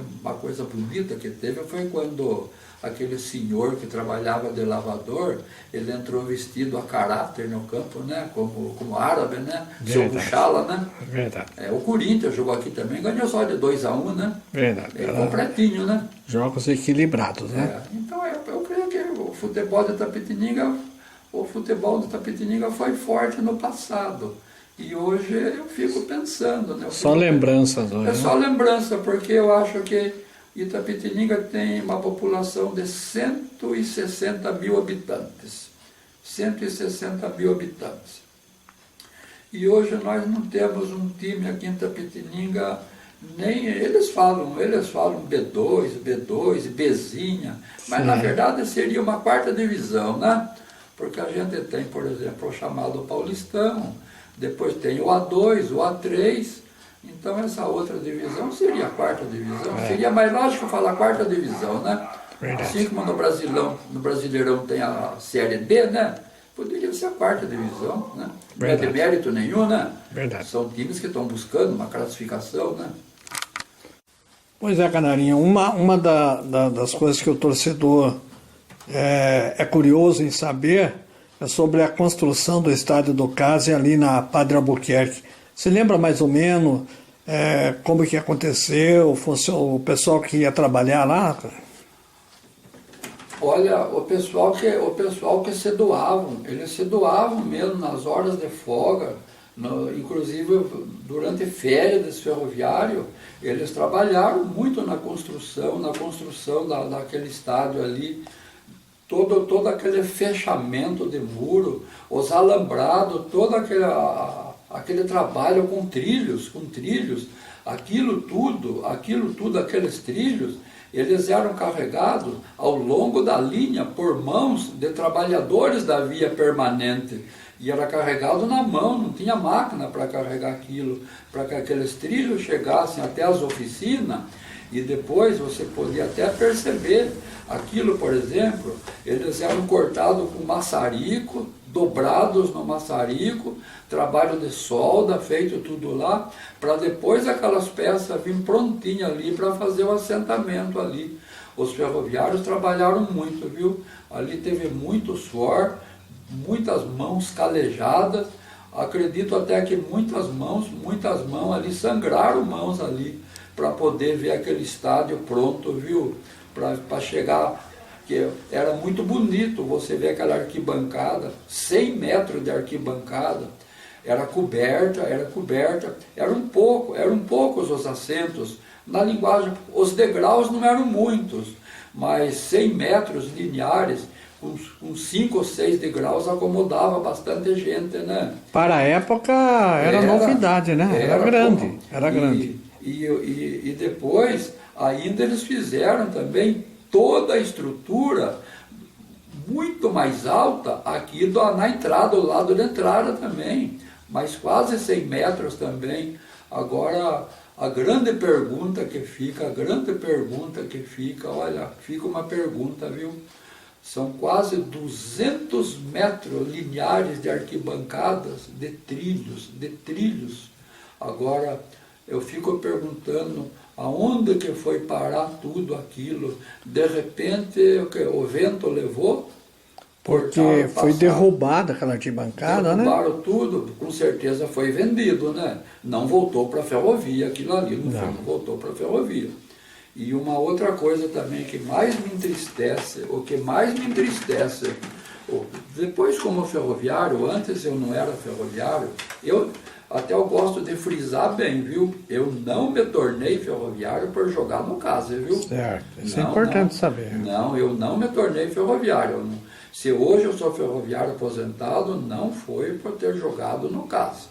bonita que teve foi quando aquele senhor que trabalhava de lavador, ele entrou vestido a caráter no campo, né? Como árabe, né? Seu Buchala, né? Verdade. O Corinthians jogou aqui também, ganhou só de 2-1, né? Verdade. Completinho, né? Jogos equilibrados, né? Então, eu creio que o futebol de Itapetininga foi forte no passado. E hoje eu fico pensando, né? Só lembranças hoje. É só lembrança, porque eu acho que Itapetininga tem uma população de 160 mil habitantes. 160 mil habitantes. E hoje nós não temos um time aqui em Itapetininga, nem eles falam B2, Bzinha, mas na verdade seria uma 4ª divisão, né? Porque a gente tem, por exemplo, o chamado Paulistão, depois tem o A2, o A3, então essa outra divisão seria a 4ª divisão. Seria mais lógico falar 4ª divisão, né? Verdade. Assim como no Brasileirão tem a Série B, né? Poderia ser a 4ª divisão, né? Não é de mérito nenhum, né? Verdade. São times que estão buscando uma classificação, né? Pois é, Canarinho, uma das coisas que o torcedor é curioso em saber é sobre a construção do estádio do CASE ali na Padre Albuquerque. Você lembra mais ou menos como que aconteceu, o pessoal que ia trabalhar lá? Olha, o pessoal que se doavam, eles se doavam mesmo nas horas de folga, inclusive durante férias desse ferroviário, eles trabalharam muito na construção daquele estádio ali, todo aquele fechamento de muro, os alambrados, todo aquele trabalho com trilhos, aquilo tudo, aqueles trilhos, eles eram carregados ao longo da linha por mãos de trabalhadores da via permanente. E era carregado na mão, não tinha máquina para carregar aquilo, para que aqueles trilhos chegassem até as oficinas. E depois você podia até perceber aquilo, por exemplo, eles eram cortados com maçarico, dobrados no maçarico, trabalho de solda, feito tudo lá, para depois aquelas peças virem prontinhas ali para fazer o assentamento ali. Os ferroviários trabalharam muito, viu? Ali teve muito suor, muitas mãos calejadas, acredito até que muitas mãos ali sangraram mãos ali, para poder ver aquele estádio pronto, viu? Para chegar que era muito bonito você ver aquela arquibancada, 100 metros de arquibancada, eram poucos os assentos. Na linguagem, os degraus não eram muitos, mas 100 metros lineares, com 5 ou 6 degraus, acomodava bastante gente, né? Para a época era novidade, né? Era grande, era grande. E depois, ainda eles fizeram também toda a estrutura muito mais alta aqui na entrada, do lado da entrada também, mas quase 100 metros também. Agora, a grande pergunta que fica, olha, fica uma pergunta, viu? São quase 200 metros lineares de arquibancadas, de trilhos. Agora, eu fico perguntando aonde que foi parar tudo aquilo. De repente, o vento levou? Porque foi derrubada aquela arquibancada, né? Derrubaram tudo, com certeza foi vendido, né? Não voltou para a ferrovia aquilo ali, não voltou para a ferrovia. E uma outra coisa também que mais me entristece, depois como ferroviário, antes eu não era ferroviário, eu gosto de frisar bem, viu? Eu não me tornei ferroviário por jogar no CASE, viu? Certo, isso é importante saber. Não, eu não me tornei ferroviário. Se hoje eu sou ferroviário aposentado, não foi por ter jogado no CASE.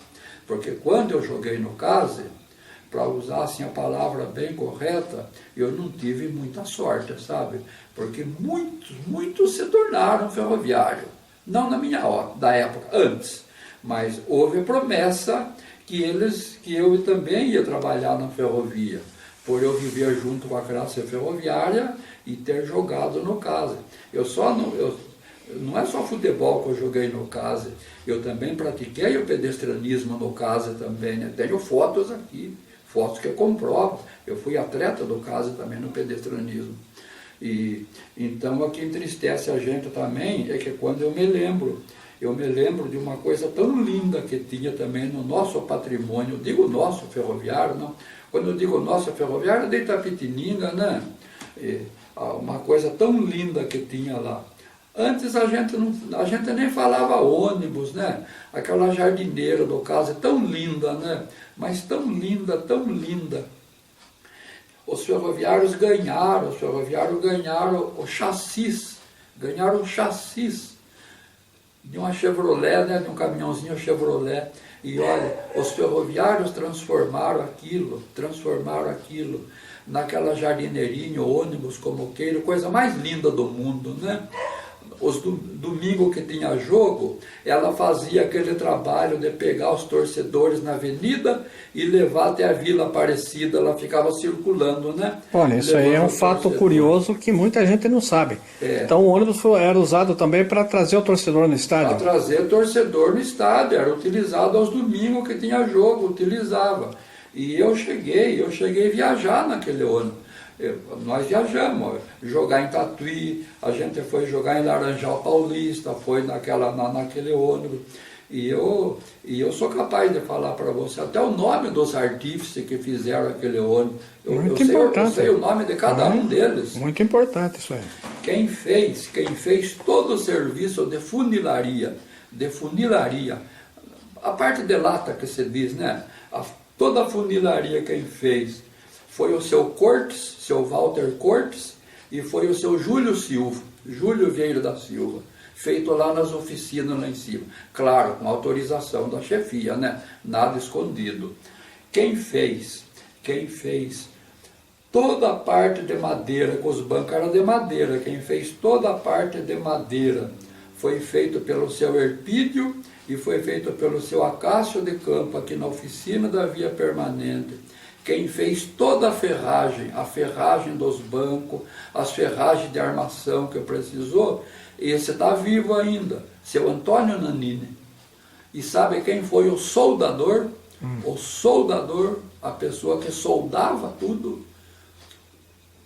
Porque quando eu joguei no CASE, para usar assim a palavra bem correta, eu não tive muita sorte, sabe? Porque muitos se tornaram ferroviário. Não na minha hora, da época, antes. Mas houve promessa que eu também ia trabalhar na ferrovia, por eu viver junto com a classe ferroviária e ter jogado no CASE. Não é só futebol que eu joguei no CASE, eu também pratiquei o pedestrianismo no CASE também, né? Tenho fotos aqui, fotos que comprovam. Eu fui atleta do CASE também no pedestrianismo. E então o que entristece a gente também é que quando eu me lembro de uma coisa tão linda que tinha também no nosso patrimônio, eu digo nosso ferroviário, não? Quando eu digo nosso ferroviário, é de Itapetininga, né? Uma coisa tão linda que tinha lá. Antes a gente nem falava ônibus, né? Aquela jardineira do CASE, tão linda, né? Mas tão linda. Os ferroviários ganharam o chassis, de uma Chevrolet, né? De um caminhãozinho Chevrolet. E olha, os ferroviários transformaram aquilo naquela jardineirinha, ônibus, como queira, coisa mais linda do mundo, né? Os domingos que tinha jogo, ela fazia aquele trabalho de pegar os torcedores na avenida e levar até a Vila Aparecida, ela ficava circulando, né? Olha, isso aí é um fato curioso que muita gente não sabe. Então o ônibus era usado também para trazer o torcedor no estádio? Para trazer o torcedor no estádio, era utilizado aos domingos que tinha jogo, utilizava. E eu cheguei a viajar naquele ônibus. Nós viajamos, jogar em Tatuí, a gente foi jogar em Laranjal Paulista, foi naquele ônibus. E eu sou capaz de falar para você até o nome dos artífices que fizeram aquele ônibus. Eu sei o nome de cada um deles. Muito importante isso aí. Quem fez todo o serviço de funilaria, a parte de lata que se diz, né? Toda a funilaria quem fez foi o seu Cortes, seu Walter Cortes, e foi o seu Júlio Vieira da Silva, feito lá nas oficinas lá em cima. Claro, com autorização da chefia, né? Nada escondido. Quem fez toda a parte de madeira, que os bancos eram de madeira, quem fez toda a parte de madeira foi feito pelo seu Herpídio e foi feito pelo seu Acácio de Campo, aqui na oficina da Via Permanente. Quem fez toda a ferragem dos bancos, as ferragens de armação que precisou, esse está vivo ainda, seu Antônio Nanini. E sabe quem foi o soldador? O soldador, a pessoa que soldava tudo,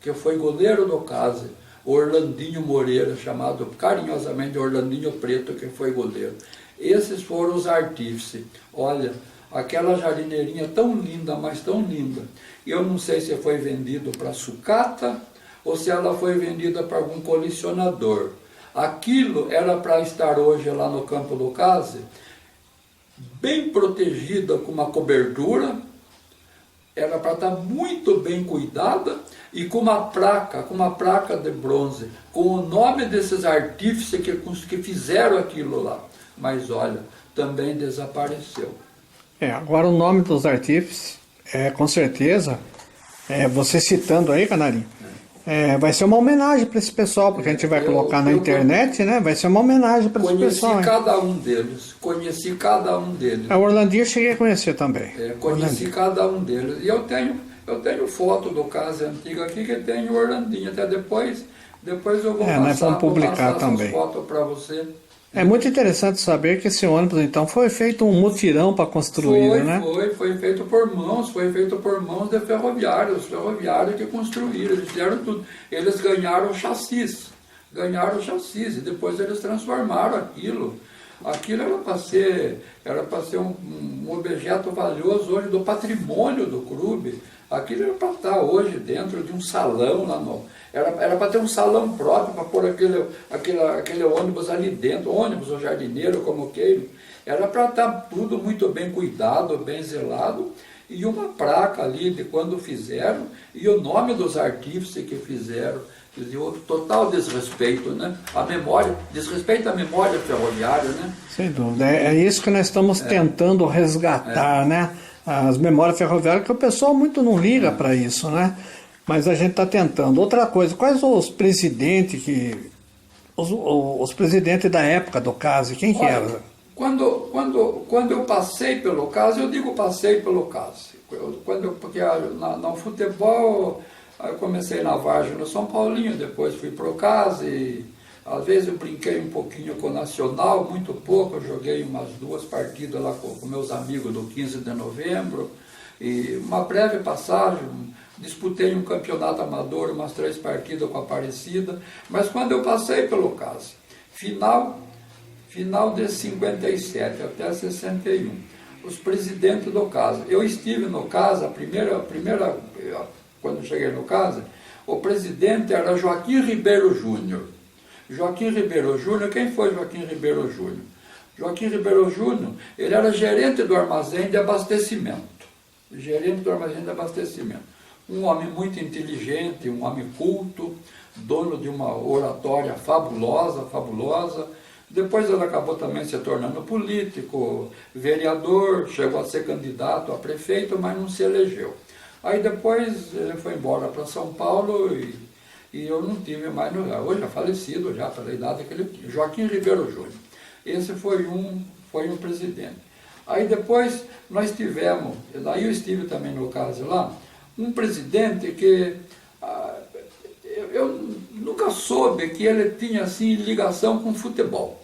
que foi goleiro do CASE, Orlandinho Moreira, chamado carinhosamente de Orlandinho Preto, que foi goleiro. Esses foram os artífices. Olha, aquela jardineirinha tão linda, mas tão linda. Eu não sei se foi vendido para sucata ou se ela foi vendida para algum colecionador. Aquilo era para estar hoje lá no campo do case, bem protegida com uma cobertura, era para estar muito bem cuidada e com uma placa de bronze, com o nome desses artífices que fizeram aquilo lá. Mas olha, também desapareceu. Agora o nome dos artífices, com certeza, você citando aí, Canarinho, vai ser uma homenagem para esse pessoal, porque a gente vai colocar na internet, né? Vai ser uma homenagem para esse pessoal. Conheci cada um deles. A Orlandinha eu cheguei a conhecer também. Conheci cada um deles. E eu tenho foto do caso antigo aqui que tem o Orlandinha. Até depois eu vou nós vamos publicar também. essas fotos para você. É muito interessante saber que esse ônibus, então, foi feito um mutirão para construir, né? Foi feito por mãos de ferroviários, os ferroviários que construíram, eles fizeram tudo. Eles ganharam chassis, e depois eles transformaram aquilo. Aquilo era para ser um objeto valioso hoje do patrimônio do clube. Aquilo era para estar hoje dentro de um salão lá no... Era para ter um salão próprio para pôr aquele ônibus ali dentro, ônibus ou jardineiro, como queira. Era para estar tudo muito bem cuidado, bem zelado, e uma placa ali de quando fizeram, e o nome dos artífices que fizeram. Quer dizer, total desrespeito, né? Desrespeito à memória ferroviária, né? Sem dúvida. É isso que nós estamos tentando resgatar, né? As memórias ferroviárias, que o pessoal muito não liga para isso, né? Mas a gente está tentando. Outra coisa, quais os presidentes os presidentes da época do caso, quem que era? Quando eu passei pelo caso, eu digo passei pelo caso. Porque no futebol, eu comecei na Vargem no São Paulinho, depois fui pro caso e às vezes eu brinquei um pouquinho com o Nacional, muito pouco, eu joguei umas 2 partidas lá com meus amigos do 15 de novembro, e uma breve passagem, disputei um campeonato amador, umas 3 partidas com a Aparecida, mas quando eu passei pelo caso, final de 57 até 61, os presidentes do caso, eu estive no caso, a primeira quando cheguei no caso, o presidente era Joaquim Ribeiro Júnior. Joaquim Ribeiro Júnior, quem foi Joaquim Ribeiro Júnior? Joaquim Ribeiro Júnior, ele era gerente do armazém de abastecimento. Um homem muito inteligente, um homem culto, dono de uma oratória fabulosa. Depois ele acabou também se tornando político, vereador, chegou a ser candidato a prefeito, mas não se elegeu. Aí depois ele foi embora para São Paulo e eu não tive mais no lugar. Hoje é falecido já pela idade que ele tinha. Joaquim Ribeiro Júnior. Esse foi um presidente. Aí depois nós tivemos, aí eu estive também no caso lá, um presidente que eu nunca soube que ele tinha assim ligação com futebol.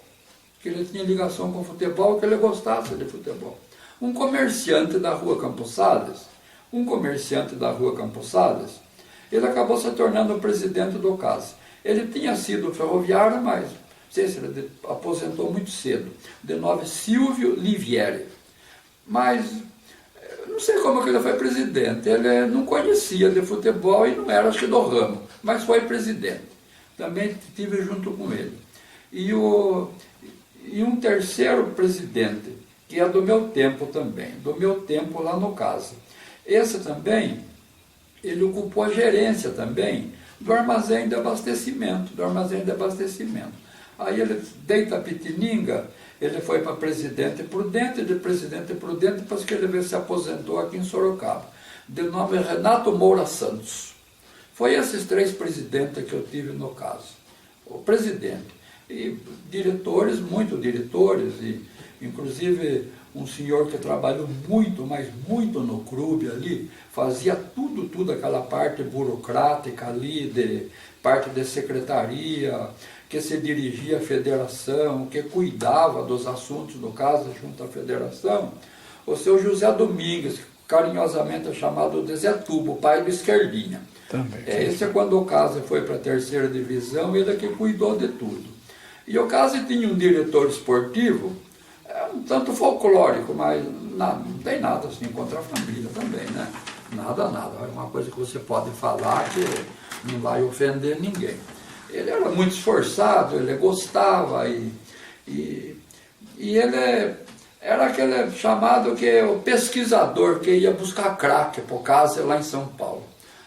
Que ele gostasse de futebol. Um comerciante da Rua Campos Sales, ele acabou se tornando o presidente do CAS. Ele tinha sido ferroviário, mas não sei se ele aposentou muito cedo, de nome Silvio Livieri. Mas não sei como que ele foi presidente. Ele não conhecia de futebol e não era, acho que, do ramo, mas foi presidente. Também estive junto com ele. E um terceiro presidente, que é do meu tempo também, lá no CAS. Esse também, ele ocupou a gerência também do armazém de abastecimento, Aí ele, de Itapetininga, ele foi para Presidente Prudente, depois que ele se aposentou aqui em Sorocaba, de nome Renato Moura Santos. Foi esses 3 presidentes que eu tive no caso. O presidente. E diretores, e inclusive um senhor que trabalhou muito, mas muito no clube ali, fazia tudo aquela parte burocrática ali, parte de secretaria, que se dirigia à federação, que cuidava dos assuntos do caso junto à federação, o seu José Domingues, carinhosamente chamado de Zé Tubo, pai do Esquerdinha. Também. Esse é quando o caso foi para a 3ª divisão, ele é que cuidou de tudo. E o caso tinha um diretor esportivo, um tanto folclórico, mas não tem nada assim contra a família também, né? Nada, nada. É uma coisa que você pode falar que não vai ofender ninguém. Ele era muito esforçado, ele gostava e ele era aquele chamado que o pesquisador que ia buscar crack por casa lá em São Paulo.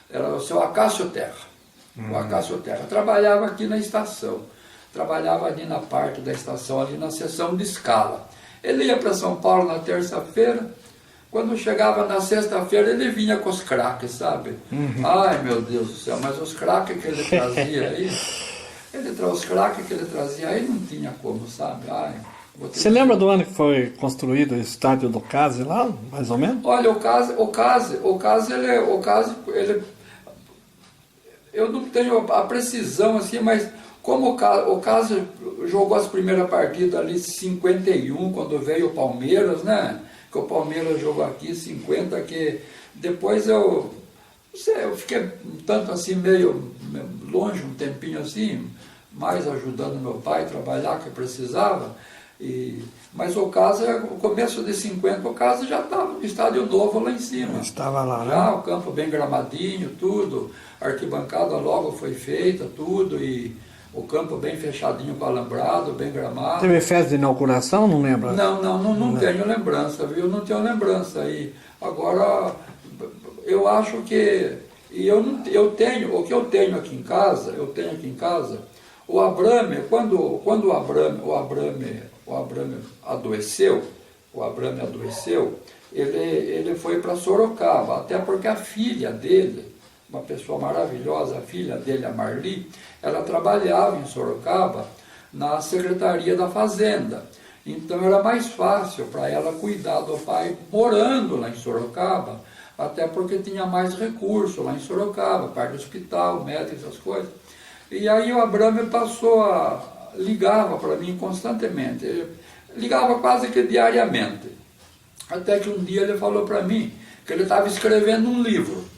Era o seu Acácio Terra. O Acácio Terra. Trabalhava aqui na estação. Trabalhava ali na parte da estação, ali na seção de escala. Ele ia para São Paulo na terça-feira. Quando chegava na sexta-feira, ele vinha com os craques, sabe? Ai, meu Deus do céu, mas os craques que ele trazia aí, os craques que ele trazia aí não tinha como, sabe? Ai, você lembra do ano que foi construído o estádio do CASE lá, mais ou menos? Olha, o CASE, eu não tenho a precisão assim, mas como o CASE jogou as primeiras partidas ali em 51, quando veio o Palmeiras, né? Que o Palmeiras jogou aqui 50, que depois eu fiquei um tanto assim meio longe, um tempinho assim, mais ajudando meu pai a trabalhar que precisava. Mas o começo de 50, o CASE já estava no estádio novo lá em cima. Estava lá, né? Já o campo bem gramadinho, tudo, a arquibancada logo foi feita, tudo, e o campo bem fechadinho com alambrado, bem gramado. Teve festa de inauguração, não lembra? Não tenho lembrança, viu? Não tenho lembrança. E agora, eu acho que... o que eu tenho aqui em casa, o Abrame, quando o Abrame adoeceu, ele foi para Sorocaba, até porque a filha dele, uma pessoa maravilhosa, a filha dele, a Marli, ela trabalhava em Sorocaba na Secretaria da Fazenda. Então era mais fácil para ela cuidar do pai morando lá em Sorocaba, até porque tinha mais recurso lá em Sorocaba, parte do hospital, médico, essas coisas. E aí o Abrame ligava para mim constantemente, ele ligava quase que diariamente. Até que um dia ele falou para mim que ele estava escrevendo um livro.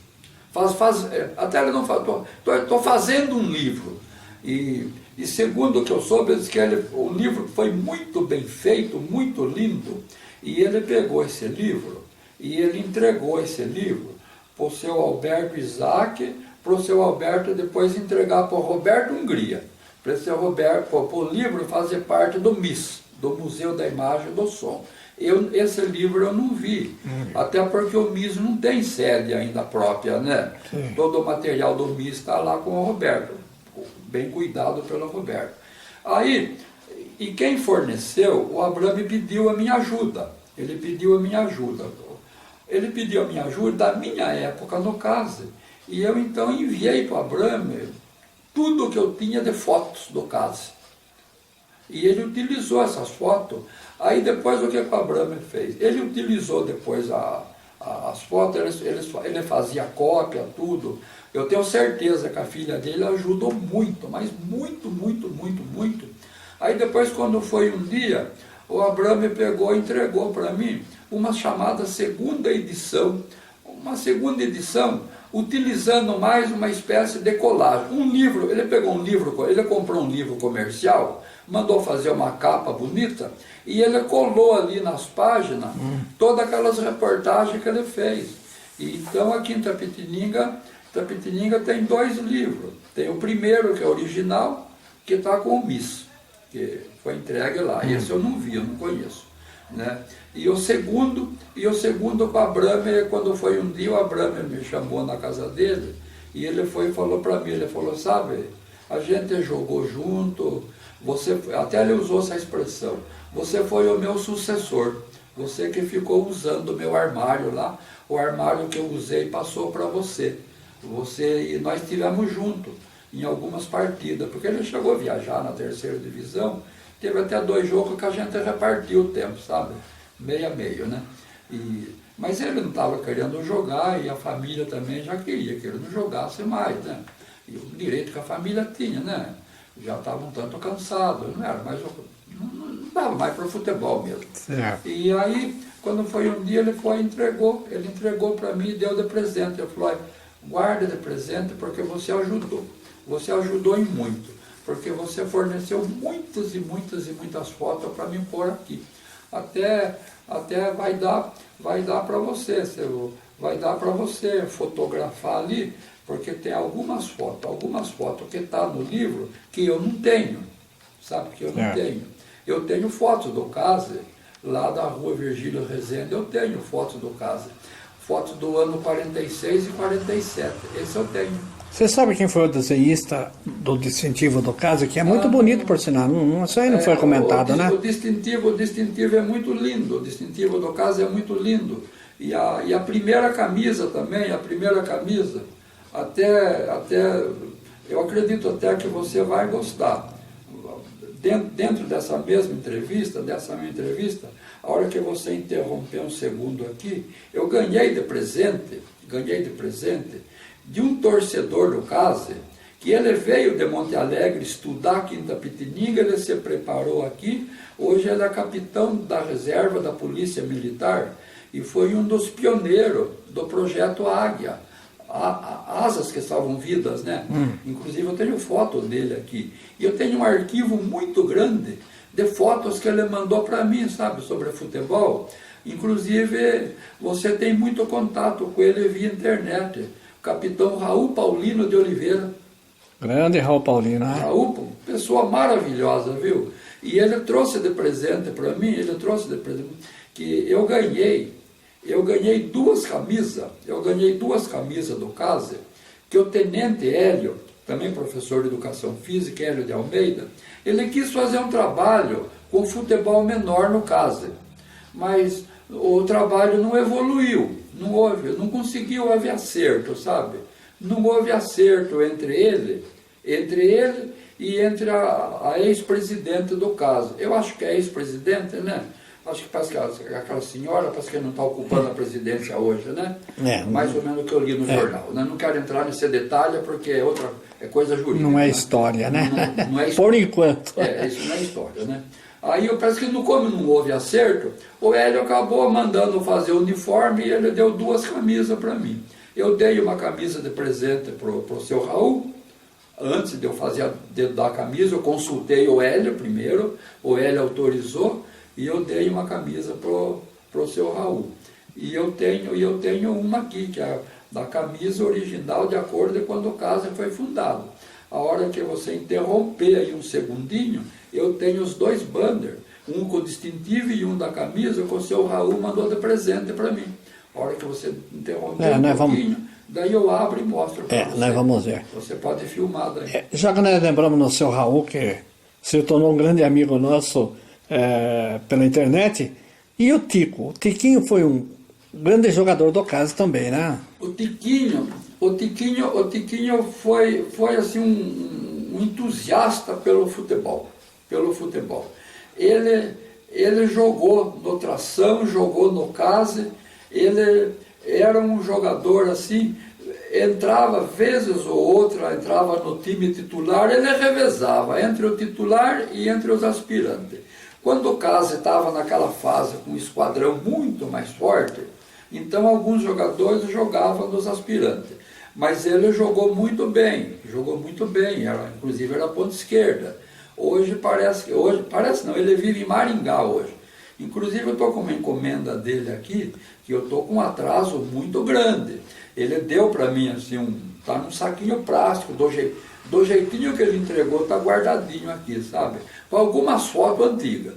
Até ele não falou, estou fazendo um livro. E segundo o que eu soube, ele disse que o livro foi muito bem feito, muito lindo. E ele pegou esse livro e ele entregou esse livro para o seu Alberto Isaac, para o seu Alberto depois entregar para o Roberto Hungria. Para o livro fazer parte do MIS, do Museu da Imagem e do Som. Esse livro eu não vi, até porque o MIS não tem sede ainda própria, né? Sim. Todo o material do MIS está lá com o Roberto, bem cuidado pelo Roberto. Aí, e quem forneceu, o Abrame pediu a minha ajuda. Ele pediu a minha ajuda da minha época no CASE. E eu então enviei para o Abrame tudo que eu tinha de fotos do CASE. E ele utilizou essas fotos. Aí depois o que o Abrame fez? Ele utilizou depois as fotos, ele fazia cópia, tudo. Eu tenho certeza que a filha dele ajudou muito, mas muito, muito, muito, muito. Aí depois, quando foi um dia, o Abrame pegou e entregou para mim uma chamada segunda edição, utilizando mais uma espécie de colagem. Um livro, ele comprou um livro comercial, mandou fazer uma capa bonita, e ele colou ali nas páginas todas aquelas reportagens que ele fez. E então aqui em Itapetininga tem 2 livros. Tem o primeiro, que é original, que está com o MIS, que foi entregue lá. Esse eu não vi, eu não conheço. Né? E o segundo com o Abrame, quando foi um dia, o Abrame me chamou na casa dele, e ele foi e falou para mim, ele falou, sabe, a gente jogou junto, até ele usou essa expressão, você foi o meu sucessor, você que ficou usando o meu armário lá, o armário que eu usei passou para você. E nós estivemos juntos em algumas partidas, porque ele chegou a viajar na 3ª divisão, teve até 2 jogos que a gente repartiu o tempo, sabe? Meio a meio, né? Mas ele não estava querendo jogar e a família também já queria que ele não jogasse mais, né? E o direito que a família tinha, né? Já estava um tanto cansado, não era mais, não dava mais para o futebol mesmo. Certo. E aí, quando foi um dia, ele entregou para mim e deu de presente. Eu falei, guarda de presente porque você ajudou em muito, porque você forneceu muitas e muitas e muitas fotos para mim pôr aqui. até vai dar para você, vai dar para você fotografar ali, porque tem algumas fotos que tá no livro que eu não tenho, sabe, que eu não tenho. Eu tenho fotos do Kase, lá da rua Virgílio Rezende, eu tenho fotos do Kase. Fotos do ano 46 e 47, esse eu tenho. Você sabe quem foi o desenhista do distintivo do Kase, que é muito bonito, por sinal, isso aí não foi comentado, né? O distintivo é muito lindo, o distintivo do Kase é muito lindo. E a primeira camisa também, até eu acredito até que você vai gostar. Dentro dessa mesma entrevista, a hora que você interrompeu um segundo aqui, eu ganhei de presente de um torcedor do Kase, que ele veio de Monte Alegre estudar aqui em Itapetininga, ele se preparou aqui, hoje ele é capitão da reserva da Polícia Militar e foi um dos pioneiros do projeto Águia, asas que salvam vidas, né? Inclusive eu tenho foto dele aqui. E eu tenho um arquivo muito grande de fotos que ele mandou para mim, sabe, sobre futebol. Inclusive, você tem muito contato com ele via internet. O capitão Raul Paulino de Oliveira. Grande Raul Paulino, né? Raul, pessoa maravilhosa, viu? E ele trouxe de presente para mim, que eu ganhei duas camisas do Kase, que o tenente Hélio, também professor de educação física, Hélio de Almeida, ele quis fazer um trabalho com futebol menor no Kase, mas o trabalho não evoluiu, não conseguiu haver acerto, sabe? Não houve acerto entre ele e entre a ex-presidente do Kase. Eu acho que é ex-presidente, né? Acho que parece que aquela senhora parece que não está ocupando a presidência hoje, né? Mais ou menos o que eu li no jornal. Né? Não quero entrar nesse detalhe porque é coisa jurídica. Não é né? história, né? Não é história. Por enquanto. Isso não é história, né? Aí parece que como não houve acerto, o Hélio acabou mandando fazer o uniforme e ele deu duas camisas para mim. Eu dei uma camisa de presente para o seu Raul. Antes de eu dar a camisa, eu consultei o Hélio primeiro, o Hélio autorizou, e eu dei uma camisa pro seu Raul. E eu tenho uma aqui, que é da camisa original de acordo com quando o Kase foi fundado. A hora que você interromper aí um segundinho, eu tenho os dois banners, um com o distintivo e um da camisa, que o seu Raul mandou de presente para mim. A hora que você interromper um pouquinho, daí eu abro e mostro para você. Nós vamos ver. Você pode filmar daí. Já que nós lembramos no seu Raul, que se tornou um grande amigo nosso, pela internet, e o Tico? O Tiquinho foi um grande jogador do Kase também, né? O Tiquinho foi assim um entusiasta pelo futebol. Ele jogou no Tração, jogou no Kase, ele era um jogador assim, entrava vezes ou outra, entrava no time titular, ele revezava entre o titular e entre os aspirantes. Quando o Kase estava naquela fase com um esquadrão muito mais forte, então alguns jogadores jogavam nos aspirantes. Mas ele jogou muito bem, inclusive era ponta esquerda. Ele vive em Maringá hoje. Inclusive eu estou com uma encomenda dele aqui, que eu estou com um atraso muito grande. Ele deu para mim assim, tá num saquinho plástico, do jeitinho que ele entregou, tá guardadinho aqui, sabe? Com algumas fotos antigas,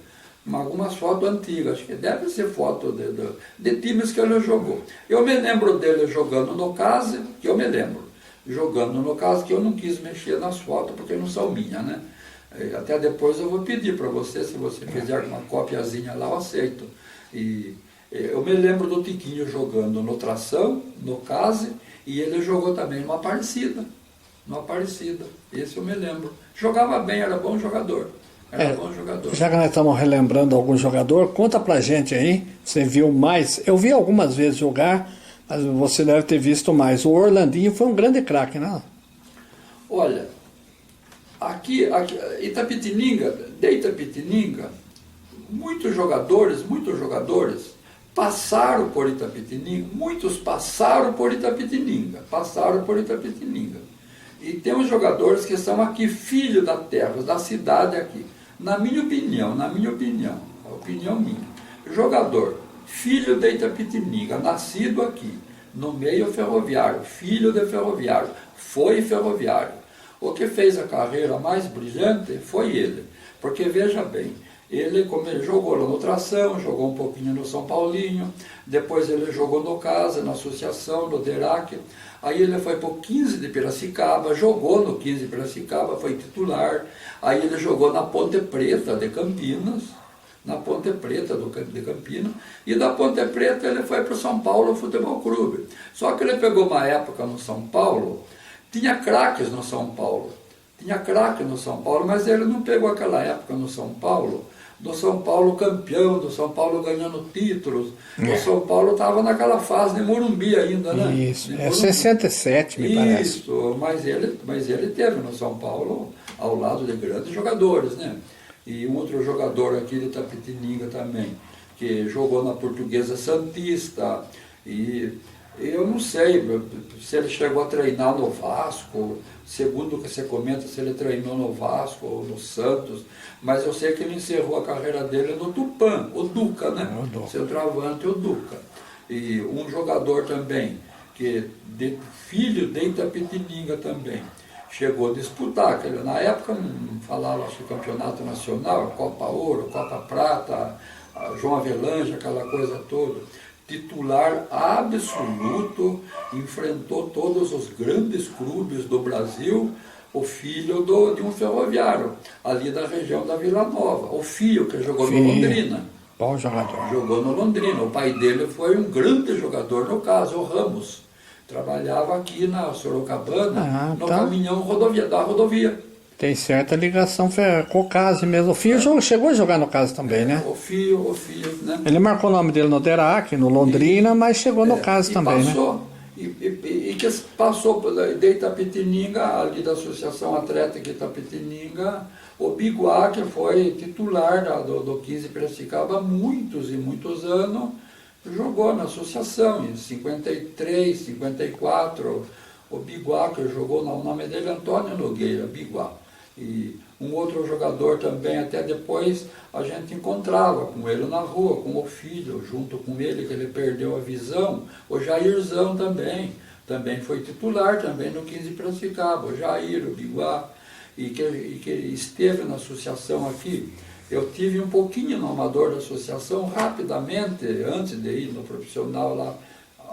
acho que deve ser foto de times que ele jogou. Eu me lembro dele jogando no Kase, que eu não quis mexer nas fotos, porque não são minhas, né? Até depois eu vou pedir para você, se você fizer uma copiazinha lá, eu aceito. E eu me lembro do Tiquinho jogando no Tração, no Kase, e ele jogou também numa Aparecida. Esse eu me lembro. Jogava bem, era bom jogador. Já que nós estamos relembrando algum jogador, conta pra gente aí, você viu mais. Eu vi algumas vezes jogar, mas você deve ter visto mais. O Orlandinho foi um grande craque, né? Olha, aqui de Itapetininga, muitos jogadores passaram por Itapetininga, muitos passaram por Itapetininga. E tem os jogadores que são aqui, filhos da terra, da cidade aqui. Na minha opinião, a opinião minha, Jogador, filho de Itapetininga, nascido aqui, no meio ferroviário, filho de ferroviário, foi ferroviário. O que fez a carreira mais brilhante foi ele, porque veja bem, como ele jogou lá no Tração, jogou um pouquinho no São Paulinho, depois ele jogou no Casa, na Associação, no Derac, aí ele foi para o 15 de Piracicaba, jogou no 15 de Piracicaba, foi titular, aí ele jogou na Ponte Preta de Campinas, de Campinas, e da Ponte Preta ele foi para o São Paulo Futebol Clube. Só que ele pegou uma época no São Paulo, tinha craques no São Paulo, mas ele não pegou aquela época no São Paulo, do São Paulo campeão, do São Paulo ganhando títulos, o São Paulo estava naquela fase de Morumbi ainda, né? Isso, é 67, me parece. Isso, mas ele teve no São Paulo ao lado de grandes jogadores, né? E um outro jogador aqui de Itapetininga também, que jogou na Portuguesa Santista, e eu não sei se ele chegou a treinar no Vasco, segundo o que você comenta, se ele treinou no Vasco ou no Santos, mas eu sei que ele encerrou a carreira dele no Tupã, o Duca, né? Centroavante, o Duca. E um jogador também, filho de Itapetininga também, chegou a disputar, que na época não falava acho, campeonato nacional, Copa Ouro, Copa Prata, João Avelange, aquela coisa toda. Titular absoluto, enfrentou todos os grandes clubes do Brasil, o filho de um ferroviário, ali da região da Vila Nova, o filho que jogou no Londrina. Bom jogador. Jogou no Londrina, o pai dele foi um grande jogador, no caso, o Ramos. Trabalhava aqui na Sorocabana, no caminhão da rodovia. Tem certa ligação com o Case mesmo. O Fio chegou a jogar no Case também, né? O Fio, né? Ele marcou o nome dele no Derac, no Londrina, mas chegou no Case também, passou, né? E que passou de Itapetininga, ali da Associação Atlética Itapetininga, o Biguá, que foi titular do 15 Piracicaba há muitos e muitos anos, jogou na associação, em 53, 54, o Biguá, que jogou, o nome dele é Antônio Nogueira, Biguá. E um outro jogador também, até depois a gente encontrava com ele na rua, com o filho, junto com ele, que ele perdeu a visão, o Jairzão também foi titular também no 15 Piracicaba, o Jair, o Biguá, e que esteve na associação aqui. Eu tive um pouquinho no amador da associação, rapidamente, antes de ir no profissional lá,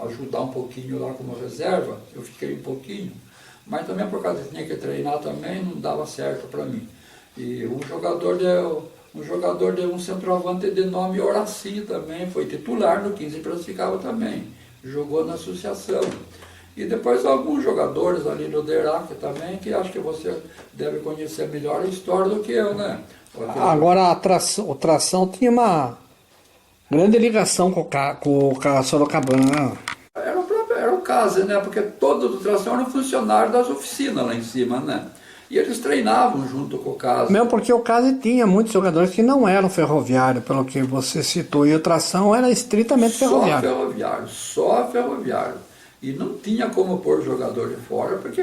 ajudar um pouquinho lá como reserva, eu fiquei um pouquinho, mas também por causa que tinha que treinar também, não dava certo para mim. E um jogador de um centroavante de nome Horaci também, foi titular no 15 Piracicaba também, jogou na associação. E depois alguns jogadores ali no Derac também, que acho que você deve conhecer melhor a história do que eu, né? Agora o Tração tinha uma grande ligação com o Sorocabana. Era o caso, né? Porque todo do Tração era funcionário das oficinas lá em cima, né? E eles treinavam junto com o Casa. Mesmo porque o Casa tinha muitos jogadores que não eram ferroviários, pelo que você citou, e o Tração era estritamente ferroviário. Só ferroviário. E não tinha como pôr jogador de fora, porque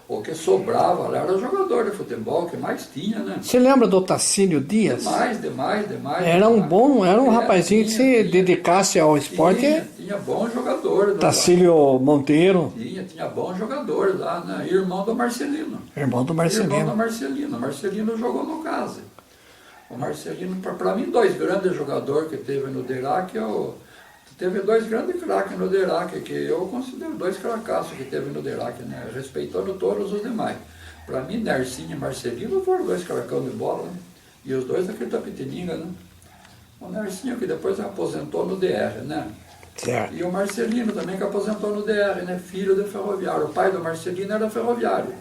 o que sobrava lá era jogador de futebol, que mais tinha, né? Você lembra do Tacílio Dias? Demais. Era um rapazinho que se dedicasse ao esporte. Tinha bons jogadores. Tacílio Monteiro. Tinha bons jogadores lá, né? Irmão do Marcelino. Marcelino jogou no Casa. O Marcelino, para mim, dois grandes jogadores que teve no Derac, teve dois grandes craques no Derac, que eu considero dois cracaços que teve no Derac, né? Respeitando todos os demais. Para mim, Nercinho e Marcelino foram dois cracão de bola, né? E os dois daquele Itapetininga, né? O Nercinho que depois aposentou no DR, né? Certo. E o Marcelino também que aposentou no DR, né? Filho de ferroviário. O pai do Marcelino era ferroviário.